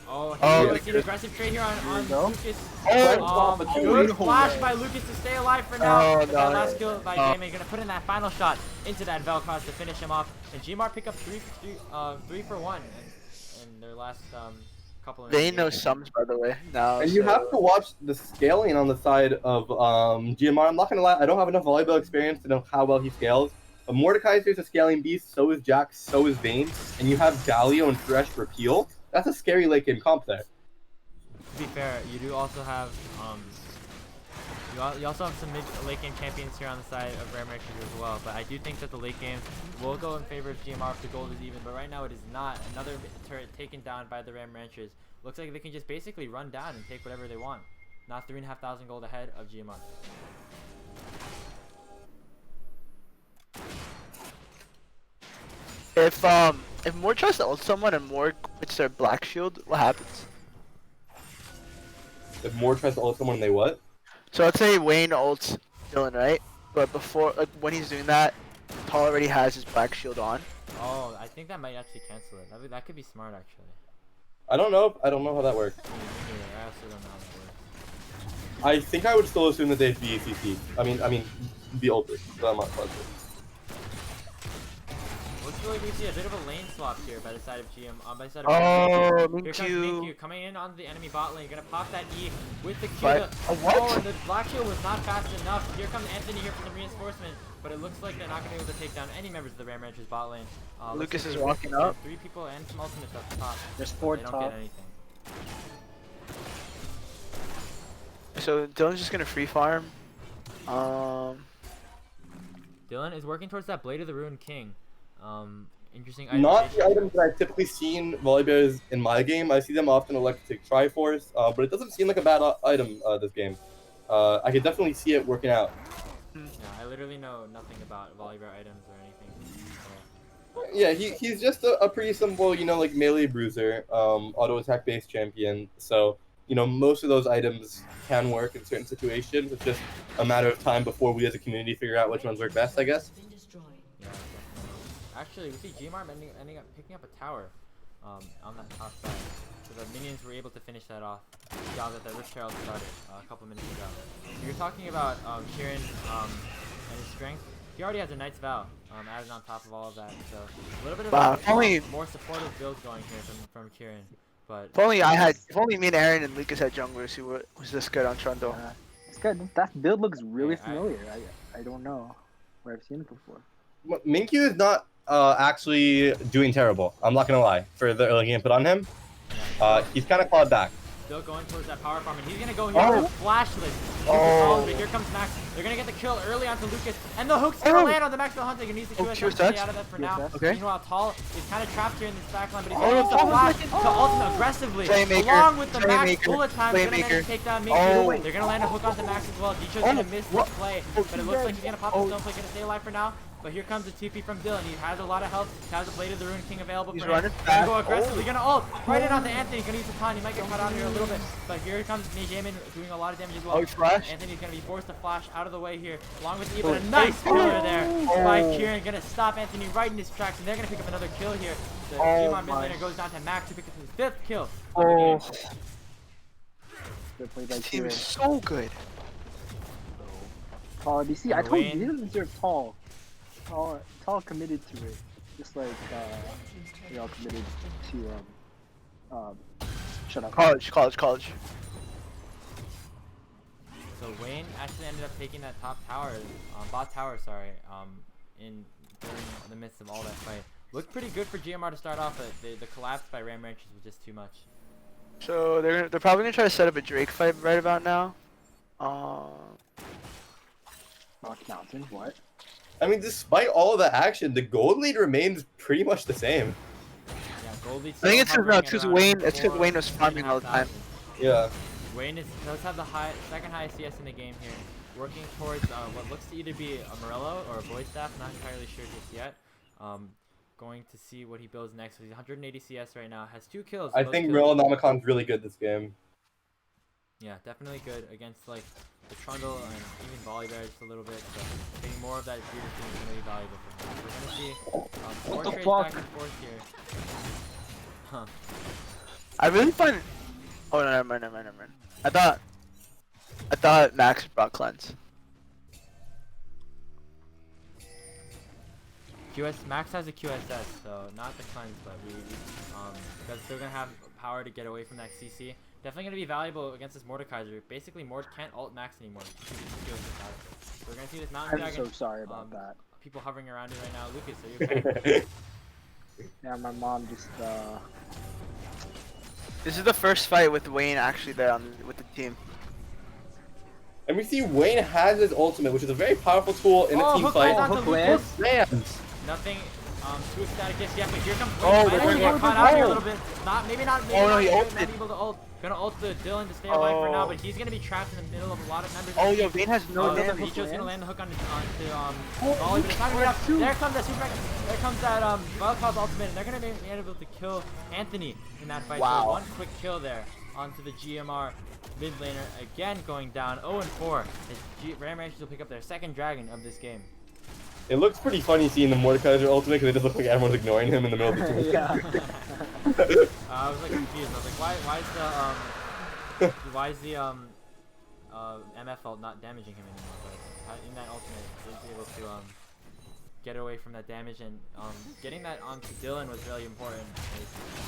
S1: Oh,
S3: Oh,
S1: it's an aggressive trade here on
S4: go.
S1: Lucas.
S3: Oh,
S1: Good flash by Lucas to stay alive for now.
S3: Oh,
S1: But that
S3: no.
S1: last kill by Jamie gonna put in that final shot into that Vel'Koz to finish him off. And GMR pick up three for 1 in their last couple of
S3: They ain't no
S1: games.
S3: sums, by the way. No.
S2: And you
S3: so-
S2: have to watch the scaling on the side of GMR. I'm not gonna lie, I don't have enough volleyball experience to know how well he scales. But Mordekaiser is a scaling beast, so is Jax, so is Vayne, and you have Galio and Thresh for Peel. That's a scary late game comp there.
S1: To be fair, you do also have you also have some late game champions here on the side of Ram Ranchers as well. But I do think that the late game will go in favor of GMR if the gold is even. But right now it is not. Another turret taken down by the Ram Ranchers. Looks like they can just basically run down and take whatever they want. Now 3,500 gold ahead of GMR.
S3: If Moore tries to ult someone and Moore quits their black shield, what happens?
S2: If Moore tries to ult someone, they what?
S3: So let's say Wayne ults Dylan, right? But before, when he's doing that, Paul already has his black shield on.
S1: Oh, I think that might actually cancel it. That could be smart actually.
S2: I don't know how that works.
S1: Me neither. I also don't know how that works.
S2: I think I would still assume that they'd be ACC. I mean, be ulted, but I'm not positive.
S1: Looks like we see a bit of a lane swap here by the side of by the side of
S3: Oh,
S1: Here comes
S3: Minkyu.
S1: Minkyu coming in on the enemy bot lane. Gonna pop that E with the Q.
S3: But- what?
S1: Oh, and the black shield was not fast enough. Here comes Anthony here for the reinforcement, but it looks like they're not gonna be able to take down any members of the Ram Ranchers bot lane. Looks
S3: Lucas
S1: like
S3: is
S1: there's
S3: walking up.
S1: 3 people and some ultimates up top.
S4: There's
S1: but
S4: 4
S1: they don't
S4: top.
S1: get anything.
S3: So Dylan's just gonna free farm.
S1: Dylan is working towards that Blade of the Ruined King. interesting item.
S2: Not the items that I've typically seen Volibears in my game. I see them often elect to take Triforce, but it doesn't seem like a bad item this game. I could definitely see it working out.
S1: Yeah, I literally know nothing about Volibear items or anything. So.
S2: Yeah, he's just a pretty simple, like melee bruiser, auto attack based champion. So, most of those items can work in certain situations. It's just a matter of time before we as a community figure out which ones work best, I guess.
S1: Yeah, definitely. Actually, we see GMR ending up picking up a tower on that top side. So the minions were able to finish that off now that the Rift Herald started a couple minutes ago. You're talking about Kieran and his strength. He already has a Knight's Vow added on top of all of that. So a little bit of a more supportive build going here from Kieran. But
S3: if only me and Aaron and Lucas had junglers who was this good on Trundle.
S4: It's good. That build looks really familiar. I don't know where I've seen it before.
S2: Minkyu is not actually doing terrible. I'm not gonna lie. For the early game put on him, he's kind of clawed back.
S1: Still going towards that power farm, and he's gonna go here with flashless. But here comes Max. They're gonna get the kill early onto Lucas, and the hook's gonna land on the Maxwell Hunter. He needs to stay out of that for now.
S3: Okay.
S1: Meanwhile, Tall is kind of trapped here in this backline, but he's gonna use the flash to ultimate aggressively, along with the Max bullet time. Gonna manage to take down Minkyu. They're gonna land a hook onto Max as well. Dicho's gonna miss this play, but it looks like he's gonna pop the stone play, gonna stay alive for now. But here comes the TP from Dylan. He has a lot of health. He has the Blade of the Rune King available for him. Gonna go aggressively. Gonna ult right in onto Anthony. Gonna use the time. He might get caught out here a little bit. But here comes Nijamin doing a lot of damage as well. Anthony's gonna be forced to flash out of the way here, along with E. But a nice killer there by Kieran. Gonna stop Anthony right in his tracks, and they're gonna pick up another kill here. The GMR mid laner goes down to Max to pick up his 5th kill.
S4: Good play by
S3: This team
S4: Kieran.
S3: is so good.
S4: Tall, you see, I told you, he doesn't deserve Tall. Tall committed to it, just like we all committed to shut up.
S3: College.
S1: So Wayne actually ended up taking that top tower, bot tower, sorry, during the midst of all that fight. Looked pretty good for GMR to start off, but the collapse by Ram Ranches was just too much.
S3: So they're probably gonna try to set up a Drake fight right about now.
S4: Rock Mountain, what?
S2: I mean, despite all of the action, the gold lead remains pretty much the same.
S1: Yeah, gold lead.
S3: I think it's because Wayne. It's because Wayne was farming all the time.
S2: Yeah.
S1: Wayne does have the second highest CS in the game here, working towards what looks to either be a Morello or a Void Staff. Not entirely sure just yet. Going to see what he builds next. So he's 180 CS right now. Has 2 kills.
S2: I think Morello Namacon's really good this game.
S1: Yeah, definitely good against like the Trundle and even Volibear just a little bit. So getting more of that Judas team is going to be valuable for him. We're going to see 4 trades back and forth here. Huh.
S3: I really find. Oh no, never mind. I thought Max brought cleanse.
S1: Max has a QSS, so not the cleanse, but because they're gonna have power to get away from that CC. Definitely gonna be valuable against this Mordekaiser. Basically, Mord can't ult Max anymore. So we're gonna see this Mountain Dragon.
S4: I'm so sorry about that.
S1: People hovering around it right now. Lucas, are you okay?
S4: Yeah, my mom just
S3: This is the first fight with Wayne actually there with the team.
S2: And we see Wayne has his ultimate, which is a very powerful tool in a team fight.
S1: Nothing too ecstatic just yet, but here comes Wayne. We're gonna get caught out here a little bit. Maybe not
S3: he ulted.
S1: Able to ult. Gonna ult the Dylan to stay alive for now, but he's gonna be trapped in the middle of a lot of members.
S3: Oh, yo, Wayne has no damage.
S1: Dicho's gonna land the hook onto Volley, but it's not gonna be enough. There comes that super. There comes that Wildcard's ultimate, and they're gonna be able to kill Anthony in that fight.
S3: Wow.
S1: So one quick kill there onto the GMR mid laner, again going down 0-4. Ram Ranches will pick up their 2nd dragon of this game.
S2: It looks pretty funny seeing the Mordekaiser ultimate because it just looks like everyone's ignoring him in the middle of the team.
S4: yeah.
S1: I was like confused. I was like, why is the MF ult not damaging him anymore? But in that ultimate, he was able to get away from that damage, and getting that onto Dylan was really important.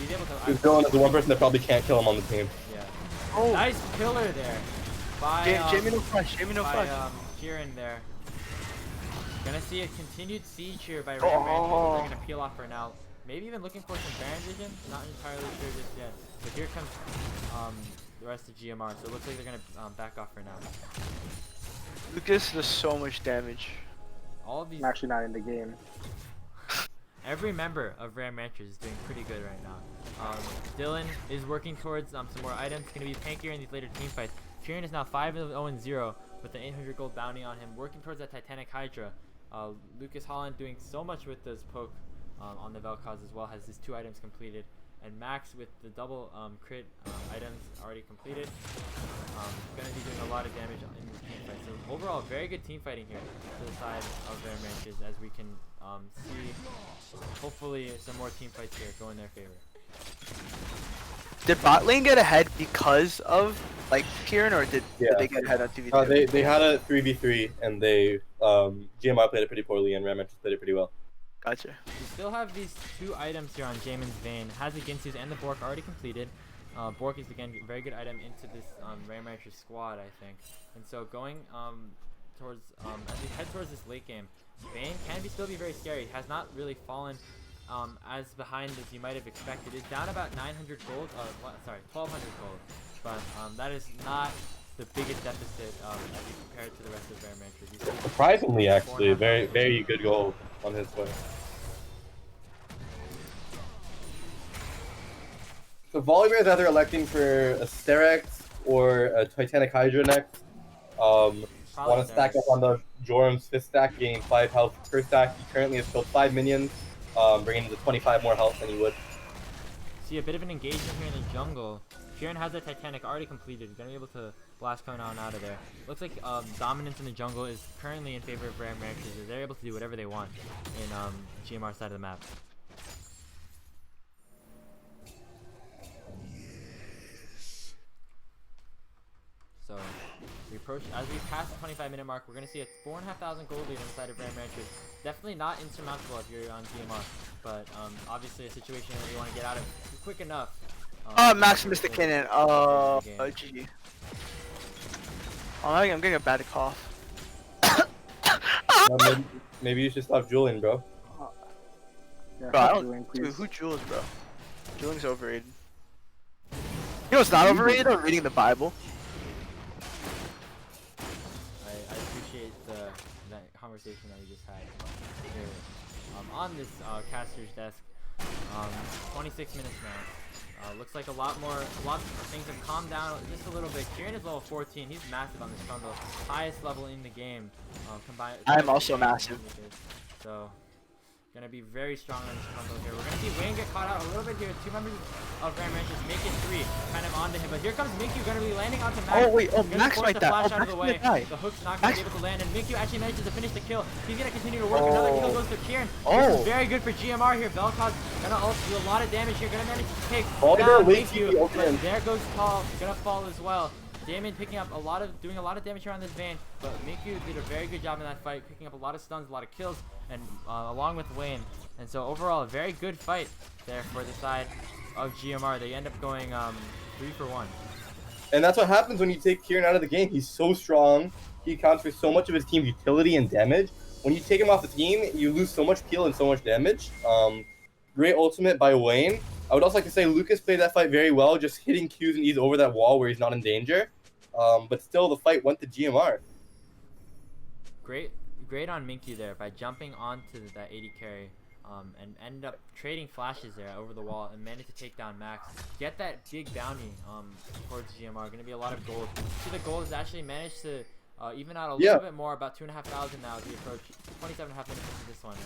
S1: He's able to.
S2: Because Dylan is the one person that probably can't kill him on the team.
S1: Yeah.
S3: Oh.
S1: Nice killer there by
S3: Jamie no flash.
S1: Kieran there. Gonna see a continued siege here by Ram Ranches. They're gonna peel off for now. Maybe even looking for some Baron vision. Not entirely sure just yet. But here comes the rest of GMR. So it looks like they're gonna back off for now.
S3: Lucas does so much damage.
S1: All of these.
S4: I'm actually not in the game.
S1: every member of Ram Ranchers is doing pretty good right now. Dylan is working towards some more items. Going to be tankier in these later team fights. Kieran is now 5-0-0 with an 800 gold bounty on him, working towards that Titanic Hydra. Lucas Holland doing so much with this poke on the Vel'Koz as well, has his 2 items completed. And Max with the double crit items already completed. Going to be doing a lot of damage in this team fight. So overall, very good team fighting here to the side of Ram Ranchers, as we can see hopefully some more team fights here go in their favor.
S3: Did bot lane get ahead because of like Kieran, or did they get ahead on 2v3?
S2: They had a 3v3 and they GMR played it pretty poorly and Ram Ranchers played it pretty well.
S3: Gotcha.
S1: We still have these 2 items here on Jamin's Vein. Has the Ginsu's and the Bork already completed. Bork is again a very good item into this Ram Ranchers squad, I think. And so going towards as we head towards this late game, Vein can still be very scary. Has not really fallen as behind as you might have expected. It's down about 900 gold. Sorry, 1,200 gold. But that is not the biggest deficit as you compare it to the rest of Ram Ranchers.
S2: Surprisingly, actually, very good goal on his way. So Volibear is either electing for a Sterex or a Titanic Hydra next. Want to stack up on the Jorum's 5th stack, gaining 5 health per stack. He currently has killed 5 minions, bringing him to 25 more health than he would.
S1: See a bit of an engagement here in the jungle. Kieran has the Titanic already completed. He's going to be able to blast coming on out of there. Looks like dominance in the jungle is currently in favor of Ram Ranchers. They're able to do whatever they want in GMR side of the map. So as we pass the 25-minute mark, we're going to see a 4,500 gold lead inside of Ram Ranchers. Definitely not insurmountable if you're on GMR, but obviously a situation that you want to get out of quick enough.
S3: Max missed the cannon. GG. Oh, I'm getting a bad cough.
S2: Maybe you should stop juuling, bro.
S3: Bro, I don't. Dude, who jewels, bro? Jeweling's overrated. You know what's not overrated? Or reading the Bible.
S1: I appreciate that conversation that we just had here on this caster's desk. 26 minutes now. Looks like a lot of things have calmed down just a little bit. Kieran is level 14. He's massive on this bundle. Highest level in the game. Combined.
S3: I'm also massive.
S1: So, gonna be very strong on this bundle here. We're gonna see Wayne get caught out a little bit here. 2 members of Ram Ranchers make it 3, kind of onto him. But here comes Minkyu, gonna be landing onto Max.
S3: Oh wait, Max
S1: might
S3: die.
S1: Out of the way. The hook's not gonna be able to land, and Minkyu actually manages to finish the kill. He's gonna continue to work. Another kill goes to Kieran. This is very good for GMR here. Vel'Koz gonna also do a lot of damage here. Gonna manage to take down Minkyu. There goes Paul, gonna fall as well. Damon picking up doing a lot of damage here on this Vayne, but Minkyu did a very good job in that fight, picking up a lot of stuns, a lot of kills, and along with Wayne. And so overall, a very good fight there for the side of GMR. They end up going 3 for 1.
S2: And that's what happens when you take Kieran out of the game. He's so strong. He accounts for so much of his team's utility and damage. When you take him off the team, you lose so much kill and so much damage. Great ultimate by Wayne. I would also like to say Lucas played that fight very well, just hitting Qs and Es over that wall where he's not in danger. But still, the fight went to GMR.
S1: Great on Minkyu there by jumping onto that 80 carry and ended up trading flashes there over the wall and managed to take down Max. Get that big bounty towards GMR. Going to be a lot of gold. See, the gold has actually managed to even out a little bit more, about 2,500 now as we approach 27.5 minutes into this one.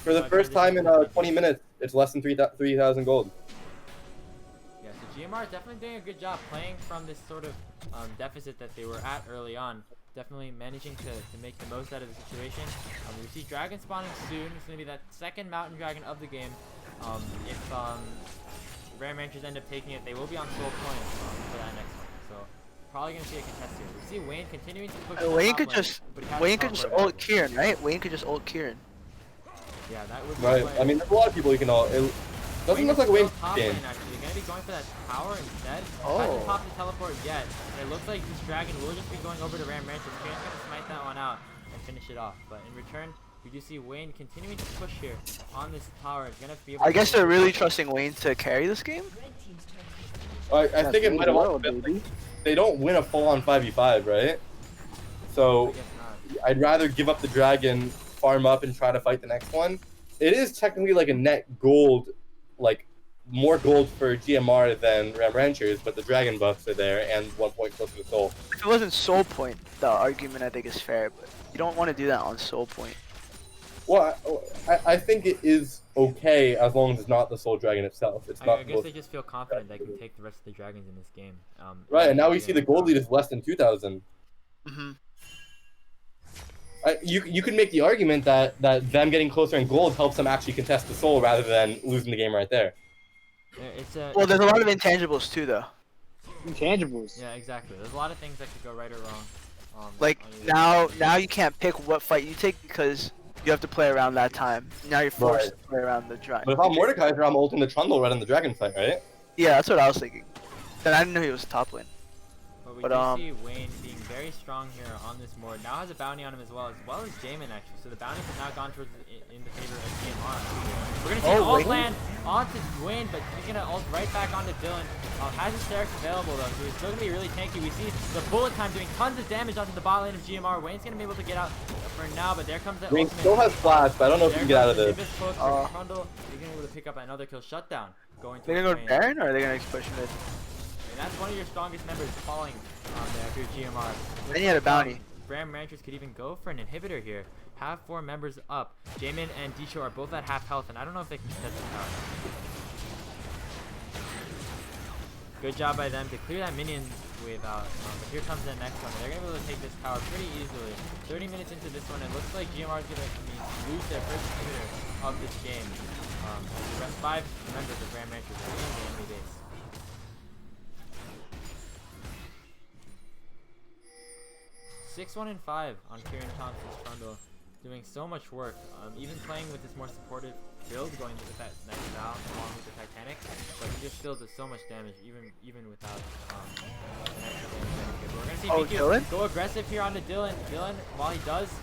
S2: For the first time in 20 minutes, it's less than 3,000 gold.
S1: Yeah, so GMR is definitely doing a good job playing from this sort of deficit that they were at early on. Definitely managing to make the most out of the situation. We see dragon spawning soon. It's going to be that second mountain dragon of the game. If Ram Ranchers end up taking it, they will be on soul points for that next one. So probably going to see a contest here. We see Wayne continuing to push.
S3: Wayne could just ult Kieran, right? Wayne could just ult Kieran.
S1: Yeah, that would be
S2: right. I mean, there's a lot of people you can ult. It doesn't look like Wayne's game.
S1: Actually, going to be going for that tower instead. Hasn't popped the teleport yet. And it looks like this dragon will just be going over to Ram Ranchers. Kieran's going to smite that one out and finish it off. But in return, we do see Wayne continuing to push here on this tower. It's going to be able
S3: I guess they're really trusting Wayne to carry this game.
S2: I think it might have been. They don't win a full-on 5v5, right? So I'd rather give up the dragon, farm up, and try to fight the next one. it is technically like a net gold, like more gold for GMR than Ram Ranchers, but the Dragon buffs are there and 1 point closer to Soul.
S3: If it wasn't Soul Point, the argument I think is fair, but you don't want to do that on Soul Point.
S2: Well, I think it is okay as long as it's not the Soul Dragon itself. It's not.
S1: I guess they just feel confident they can take the rest of the dragons in this game.
S2: Right, and now we see the gold lead is less than 2,000.
S3: Mm-hmm.
S2: You could make the argument that them getting closer in gold helps them actually contest the Soul rather than losing the game right there.
S3: Well, there's a lot of intangibles too, though.
S4: Intangibles.
S1: Yeah, exactly. There's a lot of things that could go right or wrong.
S3: Like now you can't pick what fight you take because you have to play around that time. Now you're forced to play around the dragon.
S2: But if I'm Mordekaiser, I'm ulting the Trundle right on the dragon fight, right?
S3: Yeah, that's what I was thinking. Then I didn't know he was top lane.
S1: But we do see Wayne being very strong here on this Mord. Now has a bounty on him as well as Jamin actually. So the bounties have now gone towards in the favor of GMR. We're gonna see an ult land onto Wayne, but he's gonna ult right back onto Dylan. Has his Sterex available though, so he's still gonna be really tanky. We see the bullet time doing tons of damage onto the bot lane of GMR. Wayne's gonna be able to get out for now, but there comes the
S2: Wayne
S1: ultimate.
S2: still has flash, but I don't know if he can get out of this.
S1: Trundle. He's gonna be able to pick up another kill shutdown.
S3: They're gonna go Baron or are they gonna push mid?
S1: And that's one of your strongest members falling there if you're GMR.
S3: Then you had a bounty.
S1: Ram Ranchers could even go for an inhibitor here. Have 4 members up. Jamin and Disho are both at half health, and I don't know if they can contest the tower. Good job by them to clear that minion wave out. But here comes the next one. They're going to be able to take this tower pretty easily. 30 minutes into this one, it looks like GMR is going to lose their first inhibitor of this game. The rest 5 members of Ram Ranchers are in the enemy base. 6-1 and 5 on Kieran Thompson's Trundle, doing so much work. Even playing with this more supportive build, going with that next Val along with the Titanic, but he just still does so much damage, even without an extra damage. We're gonna see Miku go aggressive here onto Dylan. Dylan, while he does,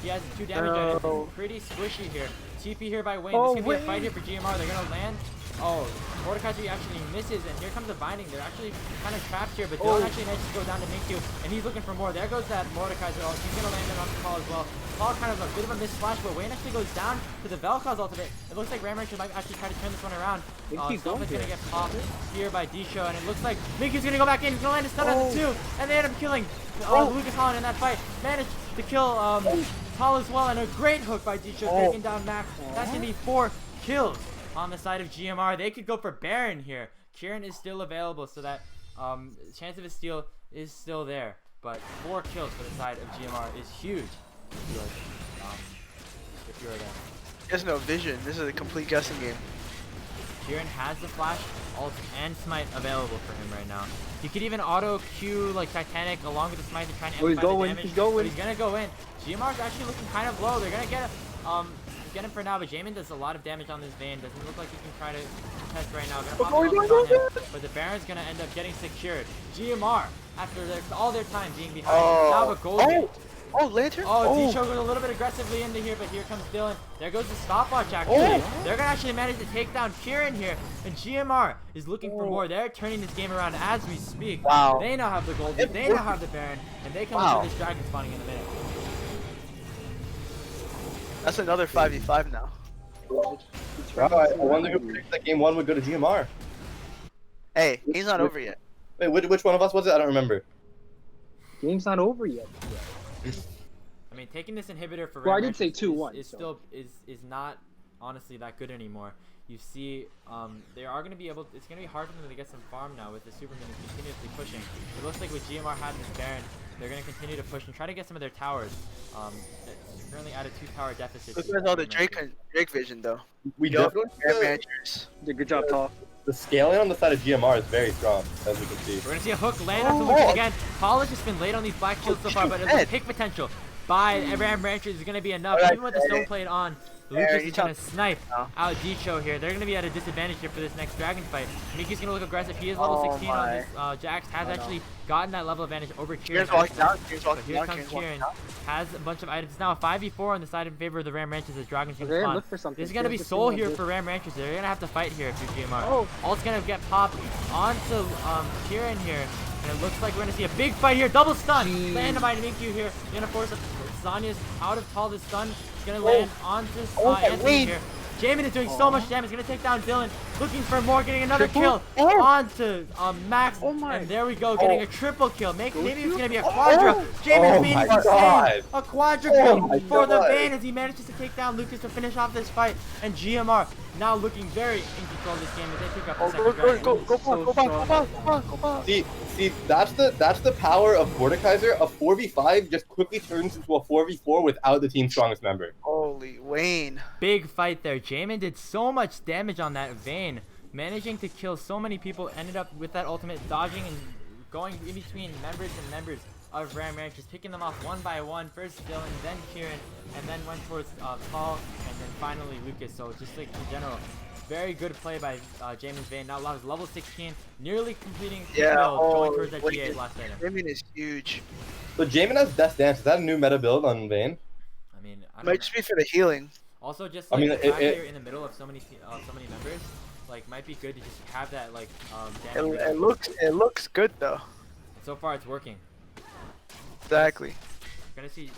S1: he has 2 damage on him. Pretty squishy here. TP here by Wayne. This is gonna be a fight here for GMR. They're gonna land. Oh, Mordekaiser actually misses, and here comes the binding. They're actually kind of trapped here, but Dylan actually manages to go down to Miku, and he's looking for more. There goes that Mordekaiser ult. He's gonna land it on the call as well. Call kind of a bit of a missed flash, but Wayne actually goes down to the Vel'Koz ultimate. It looks like Ram Rancher might actually try to turn this one around. He's gonna get popped here by Disho, and it looks like Miku's gonna go back in. He's gonna land a stun on the 2, and they end up killing Lucas Holland in that fight. Managed to kill Hall as well, and a great hook by Disho taking down Max. That's gonna be 4 kills on the side of GMR. They could go for Baron here. Kieran is still available, so that chance of a steal is still there. But 4 kills for the side of GMR is huge. If you're them.
S3: He has no vision. This is a complete guessing game.
S1: Kieran has the flash, ult, and smite available for him right now. He could even auto Q like Titanic along with the smite to try and amplify the damage. He's gonna go in. GMR's actually looking kind of low. They're gonna get him for now, but Jamin does a lot of damage on this Vayne. Doesn't look like he can try to contest right now. Gonna pop on him, but the Baron's gonna end up getting secured. GMR, after all their time being behind, now a gold.
S3: Lantern?
S1: Disho goes a little bit aggressively into here, but here comes Dylan. There goes the stopwatch, actually. They're gonna actually manage to take down Kieran here, and GMR is looking for more. They're turning this game around as we speak.
S3: Wow.
S1: They now have the gold, they now have the Baron, and they come into this dragon spawning in a minute.
S3: That's another 5v5 now.
S2: I wonder who predicted that game 1 would go to GMR.
S3: Hey, he's not over yet.
S2: Wait, which one of us was it? I don't remember.
S4: Game's not over yet.
S1: I mean, taking this inhibitor for
S4: I did say 2-1
S1: is still not honestly that good anymore. You see, they are going to be able. It's going to be hard for them to get some farm now with the Superman continuously pushing. It looks like with GMR having this Baron, they're going to continue to push and try to get some of their towers. It's currently at a 2-tower deficit.
S3: Look at all the Drake vision though.
S2: We definitely
S4: Did a good job, Paul.
S2: The scaling on the side of GMR is very strong, as we can see.
S1: We're going to see a hook land onto Lucas again. Paul has just been late on these black shields so far, but the pick potential by Ram Ranchers is going to be enough. Even with the stone plate on, Lucas is going to snipe out Disho here. They're going to be at a disadvantage here for this next dragon fight. Miki's going to look aggressive. He is level 16 on this. Jax has actually gotten that level advantage over Kieran. Here comes Kieran. Has a bunch of items. It's now a 5v4 on the side in favor of the Ram Ranchers as Dragon's going to spawn. This is going to be soul here for Ram Ranchers. They're going to have to fight here if you're GMR. Ult's going to get popped onto Kieran here. And it looks like we're going to see a big fight here. Double stun. Land by Miku here. Going to force Zanya's out of Tal this stun. He's going to land onto Anthony here. Jamin is doing so much damage. Gonna take down Dylan. Looking for more. Getting another kill onto Max. And there we go. Getting a triple kill. Maybe it's gonna be a quadra. Jamin's being insane. A quadra kill for the Vayne as he manages to take down Lucas to finish off this fight. And GMR now looking very in control of this game as they pick up the second dragon.
S2: See, that's the power of Mordekaiser. A 4v5 just quickly turns into a 4v4 without the team's strongest member.
S3: Holy Wayne.
S1: Big fight there. Jamin did so much damage on that Vayne, managing to kill so many people, ended up with that ultimate dodging and going in between members and members of Ram Ranch, just picking them off one by one. First Dylan, then Kieran, and then went towards Paul, and then finally Lucas. So just like in general, very good play by Jamin's Vayne. Now level 16, nearly completing the build, going towards that G8 last item.
S3: Jamin is huge.
S2: So Jamin has Death Dance. Is that a new meta build on Vayne?
S1: I mean, I don't
S3: Might
S1: know.
S3: just be for the healing.
S1: Also, just like the fact that you're in the middle of so many members, like might be good to just have that like damage.
S3: It looks good though.
S1: So far, it's working.
S3: Exactly.
S1: We're gonna see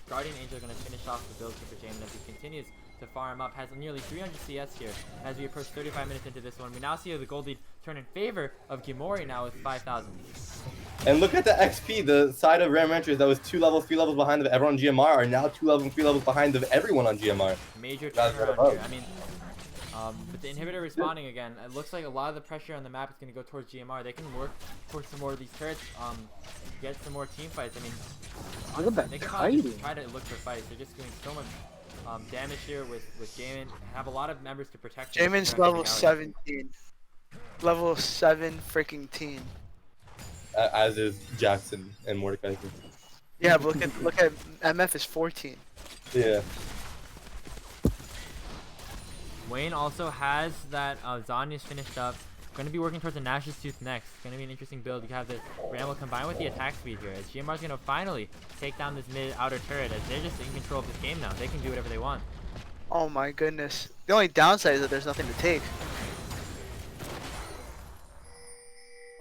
S1: Guardian Angel gonna finish off the build for Jamin as he continues to farm up. Has nearly 300 CS here as we approach 35 minutes into this one. We now see the gold lead turn in favor of Gimori now with 5,000.
S2: And look at the XP. The side of Ram Ranchers that was 2 levels, 3 levels behind of everyone on GMR are now 2 levels, 3 levels behind of everyone on GMR.
S1: Major turnaround here. I mean, with the inhibitor respawning again, it looks like a lot of the pressure on the map is going to go towards GMR. They can work towards some more of these turrets, get some more team fights. I mean,
S4: Look at that
S1: they can probably just
S4: kiting.
S1: try to look for fights. They're just doing so much damage here with Jamin. Have a lot of members to protect them.
S3: Jamin's level 17. Level 7 freaking teen.
S2: As is Jackson and Mordekaiser.
S3: Yeah, but look at MF is 14.
S2: Yeah.
S1: Wayne also has that Zanya's finished up. Going to be working towards the Nash's Tooth next. Going to be an interesting build. You have the Ramble combined with the attack speed here as GMR's going to finally take down this mid outer turret as they're just in control of this game now. They can do whatever they want.
S3: Oh my goodness. The only downside is that there's nothing to take.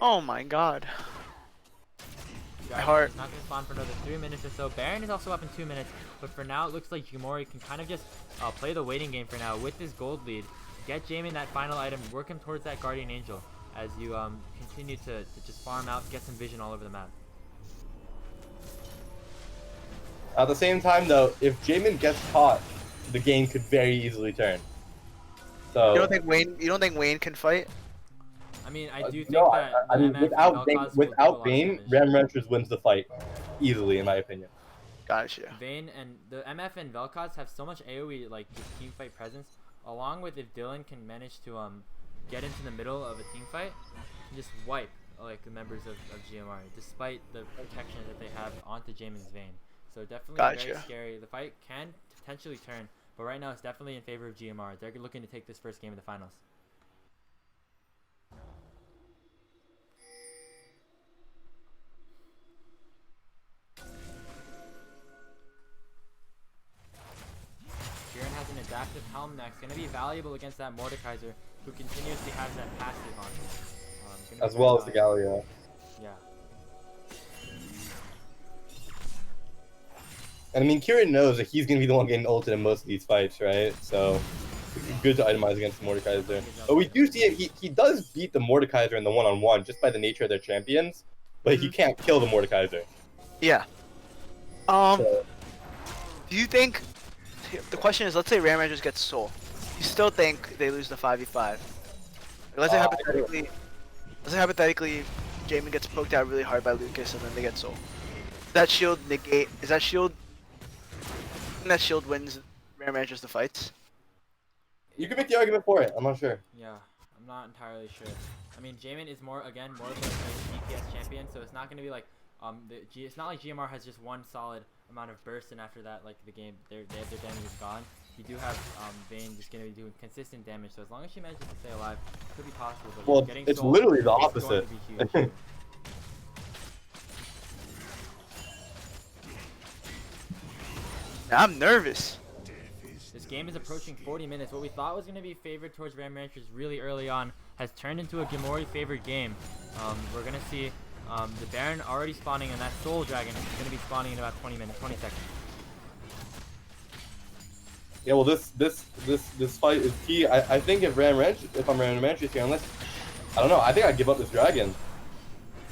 S3: Oh my god. My heart.
S1: Not going to spawn for another 3 minutes or so. Baron is also up in 2 minutes, but for now it looks like Gimori can kind of just play the waiting game for now with this gold lead. Get Jamin that final item, work him towards that Guardian Angel as you continue to just farm out, get some vision all over the map.
S2: At the same time, though, if Jamin gets caught, the game could very easily turn. So
S3: You don't think Wayne can fight?
S1: I mean, I do think
S2: no,
S1: that
S2: I mean,
S1: MF
S2: without
S1: and Vel'Koz will do a lot of
S2: Vayne,
S1: damage.
S2: Ram Ranchers wins the fight easily, in my opinion.
S3: Gotcha.
S1: Vayne and the MF and Vel'Koz have so much AoE like just team fight presence, along with if Dylan can manage to get into the middle of a team fight, just wipe like the members of GMR, despite the protection that they have onto Jamin's Vayne. So definitely very scary. The fight can potentially turn, but right now it's definitely in favor of GMR. They're looking to take this first game of the finals. Kieran has an adaptive helm next. Going to be valuable against that Mordekaiser, who continuously has that passive on him.
S2: As well as the Galio.
S1: Yeah.
S2: And I mean, Kieran knows that he's going to be the one getting ulted in most of these fights, right? So, it's good to itemize against the Mordekaiser. But we do see it, he does beat the Mordekaiser in the one-on-one just by the nature of their champions, but he can't kill the Mordekaiser.
S3: Yeah.
S2: So,
S3: Do you think... The question is, let's say Ram Rangers gets Soul. You still think they lose the 5v5? Let's say hypothetically, Jamin gets poked out really hard by Lucas and then they get Soul. Does that shield negate... Is that shield... I think that shield wins Ram Rangers the fights?
S2: you can make the argument for it, I'm not sure.
S1: Yeah, I'm not entirely sure. I mean, Jamin is more of a DPS champion, so it's not going to be like it's not like GMR has just one solid amount of burst, and after that, like the game, their damage is gone. You do have Vayne just going to be doing consistent damage, so as long as she manages to stay alive, it could be possible. But
S2: Well,
S1: getting
S2: it's
S1: Soul
S2: literally the
S1: is
S2: opposite.
S1: going to be huge.
S3: I'm nervous.
S1: This game is approaching 40 minutes. What we thought was going to be favored towards Ram Ranchers really early on has turned into a Gimori favored game. We're going to see the Baron already spawning, and that Soul Dragon is going to be spawning in about 20 seconds.
S2: Yeah, well, this fight is key. I think if I'm Ram Ranch here, unless I don't know, I think I'd give up this dragon.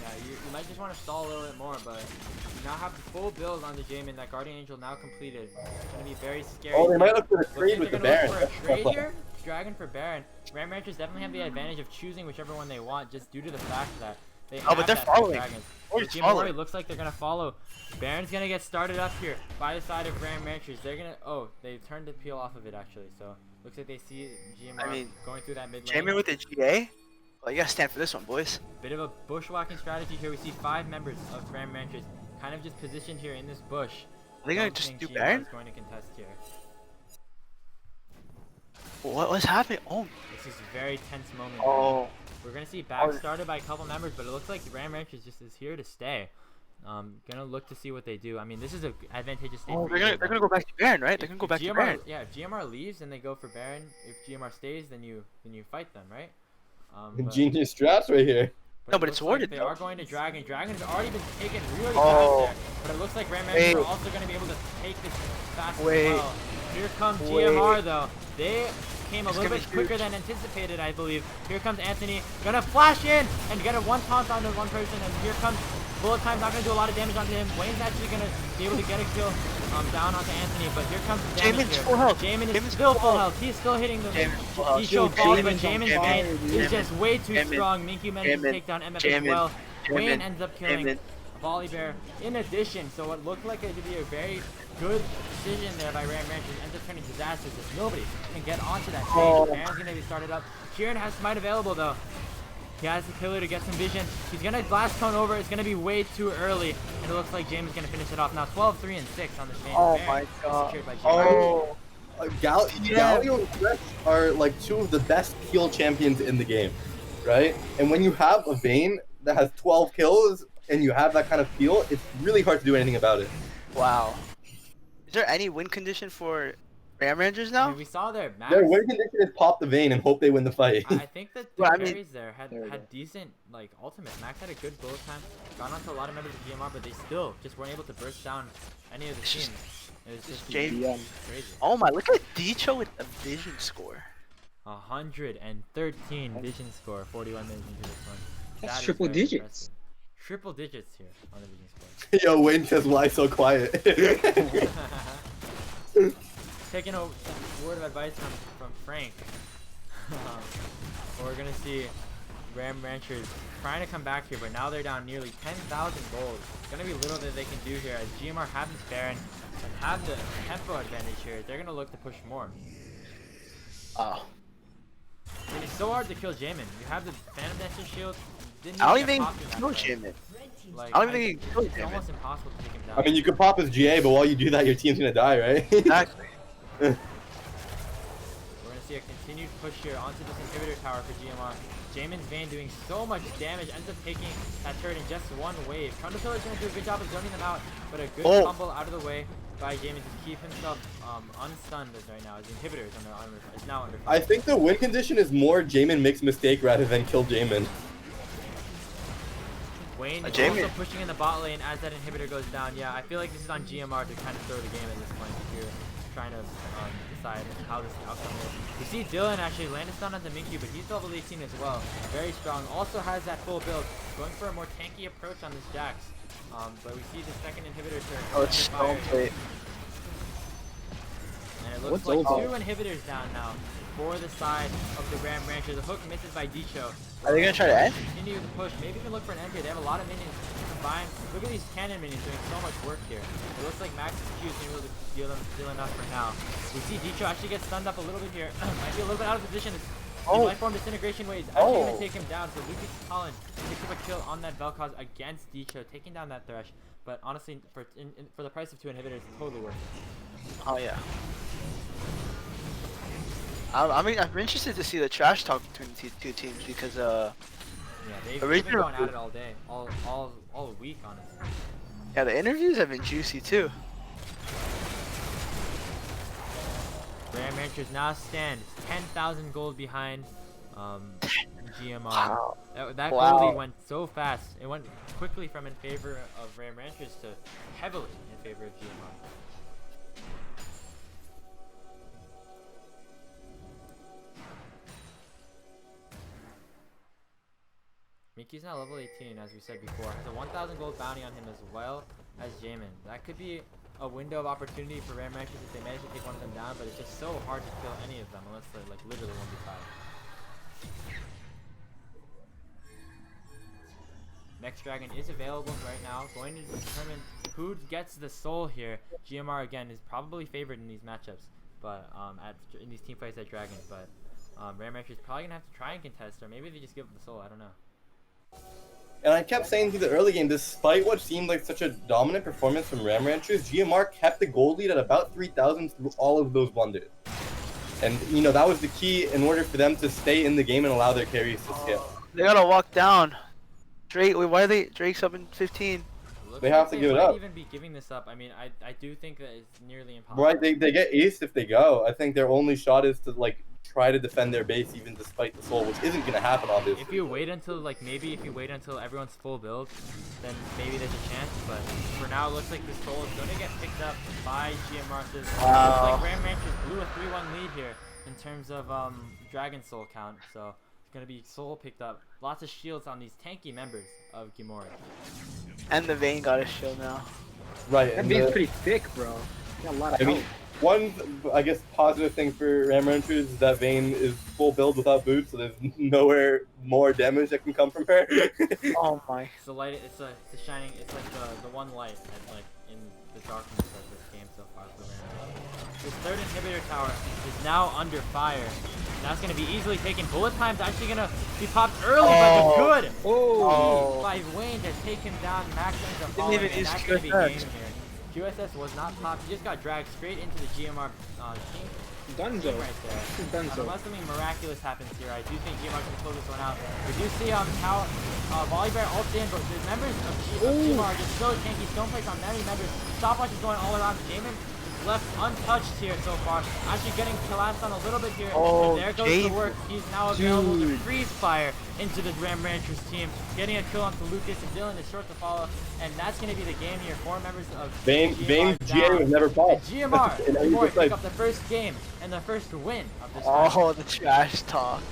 S1: Yeah, you might just want to stall a little bit more, but you now have the full build on the Jamin. That Guardian Angel now completed. It's gonna be very scary.
S2: Oh, they might look for the
S1: Looks
S2: trade
S1: like
S2: with the
S1: they're
S2: Baron.
S1: gonna look for a trade here. Dragon for Baron. Ram Ranchers definitely have the advantage of choosing whichever one they want, just due to the fact that they have
S3: but they're
S1: that
S3: following.
S1: Dragon.
S3: Or
S1: So
S3: it's
S1: GMR
S3: following.
S1: looks like they're gonna follow. Baron's gonna get started up here by the side of Ram Ranchers. They're gonna they turned the peel off of it actually. So looks like they see GMR going through that mid lane.
S3: Jamin with the GA. Well, you gotta stand for this one, boys.
S1: Bit of a bushwhacking strategy here. We see 5 members of Ram Ranchers kind of just positioned here in this bush.
S3: Are they gonna
S1: Don't
S3: just
S1: think
S3: do
S1: GMR
S3: Baron?
S1: is going to contest here.
S3: What's happening? Oh,
S1: This is a very tense moment.
S3: oh.
S1: We're gonna see back started by a couple members, but it looks like Ram Ranchers just is here to stay. Gonna look to see what they do. I mean, this is a advantageous state.
S3: Oh,
S1: for
S3: they're
S1: either
S3: gonna
S1: of
S3: go
S1: them.
S3: back to Baron, right? They're
S1: If-
S3: gonna go
S1: if
S3: back to
S1: GMR,
S3: Baron.
S1: Yeah, if GMR leaves, then they go for Baron. If GMR stays, then you fight them, right? But-
S2: Genius straps right here.
S3: No,
S1: it
S3: but it's
S1: looks like
S3: warded,
S1: They
S3: though.
S1: are going to Dragon. Dragon's already been taken really
S3: Oh.
S1: fast there. But it looks like Ram
S3: Wait.
S1: Ranchers are also going to be able to take this fast
S3: Wait.
S1: as well. Here comes
S3: Wait.
S1: GMR though. They came a
S3: It's
S1: little
S3: gonna
S1: bit
S3: be
S1: quicker
S3: huge.
S1: than anticipated, I believe. Here comes Anthony. Gonna flash in and get a one taunt onto one person. And here comes Bullet Time. Not going to do a lot of damage onto him. Wayne's actually going to be able to get a kill down onto Anthony. But here comes the damage
S3: Jamin's
S1: here.
S3: full health.
S1: Jamin is
S3: Jamin's
S1: still
S3: full
S1: full
S3: health.
S1: health. He's still hitting the
S3: Jamin's full health.
S1: Show
S4: Dude,
S1: quality, but
S4: Jamin's on
S1: Jamin's
S4: fire,
S1: Bane
S4: dude.
S1: is just way too
S3: Jamin.
S1: strong. Minky manages to
S3: Jamin.
S1: take down MF as
S3: Jamin.
S1: well. Wayne
S3: Jamin.
S1: ends up killing
S3: Jamin.
S1: Volley Bear in addition. So what looked like it to be a very good decision there by Ram Ranchers ends up turning disastrous as nobody can get onto that stage.
S3: Oh.
S1: Baron's gonna be started up. Kieran has Smite available though. He has the killer to get some vision. He's gonna blast cone over. It's gonna be way too early. And it looks like James is gonna finish it off now. 12, 3, and 6 on the stage.
S3: Oh
S1: Baron
S3: my
S1: is
S3: God.
S1: secured by GMR.
S3: Oh.
S2: Galio and Thresh are like 2 of the best kill champions in the game, right? And when you have a Vayne that has 12 kills and you have that kind of feel, it's really hard to do anything about it.
S3: Wow. Is there any win condition for Ram Rangers
S1: I
S3: now?
S1: mean, we saw there. Max,
S2: Their win condition is pop the Vayne and hope they win the fight.
S1: I think that the
S3: Well, I mean-
S1: carries there
S4: There we
S1: had
S4: go.
S1: decent like ultimate. Max had a good bullet time. Got onto a lot of members of GMR, but they still just weren't able to burst down any of the
S3: It's just-
S1: teams. It was just
S3: James-
S4: Yeah.
S1: crazy.
S3: Oh my, look at Dicho with a vision score.
S1: 113 vision score, 41 minutes into this one.
S4: That's
S1: That is
S4: triple
S1: very
S4: digits.
S1: impressive. Triple digits here on the vision score.
S2: Yo, Wayne says why so quiet.
S1: Taking a word of advice from Frank. We're gonna see Ram Ranchers trying to come back here, but now they're down nearly 10,000 gold. It's gonna be little that they can do here as GMR have this Baron and have the tempo advantage here. They're gonna look to push more.
S3: Oh.
S1: And it's so hard to kill Jamin. You have the Phantom Dancer shield. Didn't
S3: I don't
S1: get
S3: even
S1: popped in that
S3: kill
S1: fight.
S3: Jamin.
S1: Like,
S3: I don't even think you can kill
S1: it's
S3: Jamin.
S1: almost impossible to take him down.
S2: I mean, you could pop his GA, but while you do that, your team's gonna die, right?
S3: Exactly.
S1: We're gonna see a continued push here onto this inhibitor tower for GMR. Jamin's Vayne doing so much damage, ends up taking that turret in just one wave. Thunderpillar's gonna do a good job of zoning them out, but a good fumble out of the way by Jamin to keep himself unstunned as right now. His inhibitor is now under
S2: I think the win condition is more Jamin makes mistake rather than kill Jamin.
S1: Wayne is
S3: Jamin.
S1: also pushing in the bot lane as that inhibitor goes down. Yeah, I feel like this is on GMR to kind of throw the game at this point if you're trying to decide how this outcome is. We see Dylan actually land a stun onto Minkyu, but he's level 18 as well. Very strong. Also has that full build. Going for a more tanky approach on this Jax. But we see the second inhibitor turn.
S3: Oh, it's so late.
S1: And it looks
S4: What's
S1: like
S4: over?
S1: 2 inhibitors down now for the side of the Ram Rancher. The hook misses by Dicho.
S3: Are they gonna try to end?
S1: Continue the push. Maybe even look for an end here. They have a lot of minions combined. Look at these cannon minions doing so much work here. It looks like Max's Q is able to deal enough for now. We see Dicho actually get stunned up a little bit here. Might be a little bit out of position.
S3: Oh.
S1: Life form disintegration waves actually
S3: Oh.
S1: gonna take him down. So Lucas Collins picks up a kill on that Vel'Koz against Dicho, taking down that Thresh. But honestly, for the price of 2 inhibitors, it's totally worth it.
S3: Oh yeah. I mean, I'm interested to see the trash talk between the two teams because
S1: Yeah, they've been
S3: Original-
S1: going at it all day, all week, honestly.
S3: yeah, the interviews have been juicy too.
S1: Ram Ranchers now stand 10,000 gold behind GMR.
S3: Wow.
S1: That
S3: Wow.
S1: gold lead went so fast. It went quickly from in favor of Ram Ranchers to heavily in favor of GMR. Mickey's now level 18, as we said before. Has a 1,000 gold bounty on him as well as Jamin. That could be a window of opportunity for Ram Ranchers if they manage to take one of them down, but it's just so hard to kill any of them unless they're like literally 1v5. Next dragon is available right now. Going to determine who gets the soul here. GMR again is probably favored in these matchups, but in these team fights at dragon. But Ram Rancher is probably gonna have to try and contest, or maybe they just give up the soul. I don't know.
S2: And I kept saying through the early game, despite what seemed like such a dominant performance from Ram Ranchers, GMR kept the gold lead at about 3,000 through all of those blunders. And you know that was the key in order for them to stay in the game and allow their carries to scale.
S3: They gotta walk down. Drake, wait, why are they? Drake's up in 15.
S2: They have to give it up.
S1: Might even be giving this up. I mean, I do think that it's nearly impossible.
S2: Right, they get aced if they go. I think their only shot is to like try to defend their base even despite the soul, which isn't gonna happen obviously.
S1: If you wait until everyone's full build, then maybe there's a chance. But for now, it looks like this soul is gonna get picked up by GMR. So looks like Ram Ranchers blew a 3-1 lead here in terms of dragon soul count. So it's gonna be soul picked up. Lots of shields on these tanky members of Gimori.
S3: And the Vayne got a shield now.
S2: Right,
S4: That Vayne's pretty thick, bro. Got a lot of health.
S2: One, I guess, positive thing for Ram Ranchers is that Vayne is full build without boots, so there's nowhere more damage that can come from her.
S3: Oh my.
S1: It's the light. It's a shining. It's like the one light at, like in the darkness of this game so far for Ram Ranchers. This third inhibitor tower is now under fire. That's going to be easily taken. Bullet time's actually going to be popped early, but the good by Wayne to take him down. Max ends up falling, and that's going to be game here. QSS was not popped. He just got dragged straight into the GMR team.
S4: Dunzo.
S1: Right there.
S4: Dunzo.
S1: Unless something miraculous happens here, I do think GMR can pull this one out. We do see Volibear ult in, but the members of GMR are just so tanky. Stoneplates on many members. Stopwatch is going all around. Jamin left untouched here so far. Actually getting collapsed on a little bit here. And there goes the work. He's now available to freeze fire into the Ram Ranchers team. Getting a kill onto Lucas, and Dylan is short to follow. And that's going to be the game here. 4 members of
S2: Vayne's GA was never popped.
S1: GMR pick up the first game and the first win of this match.
S3: Oh, the trash talk.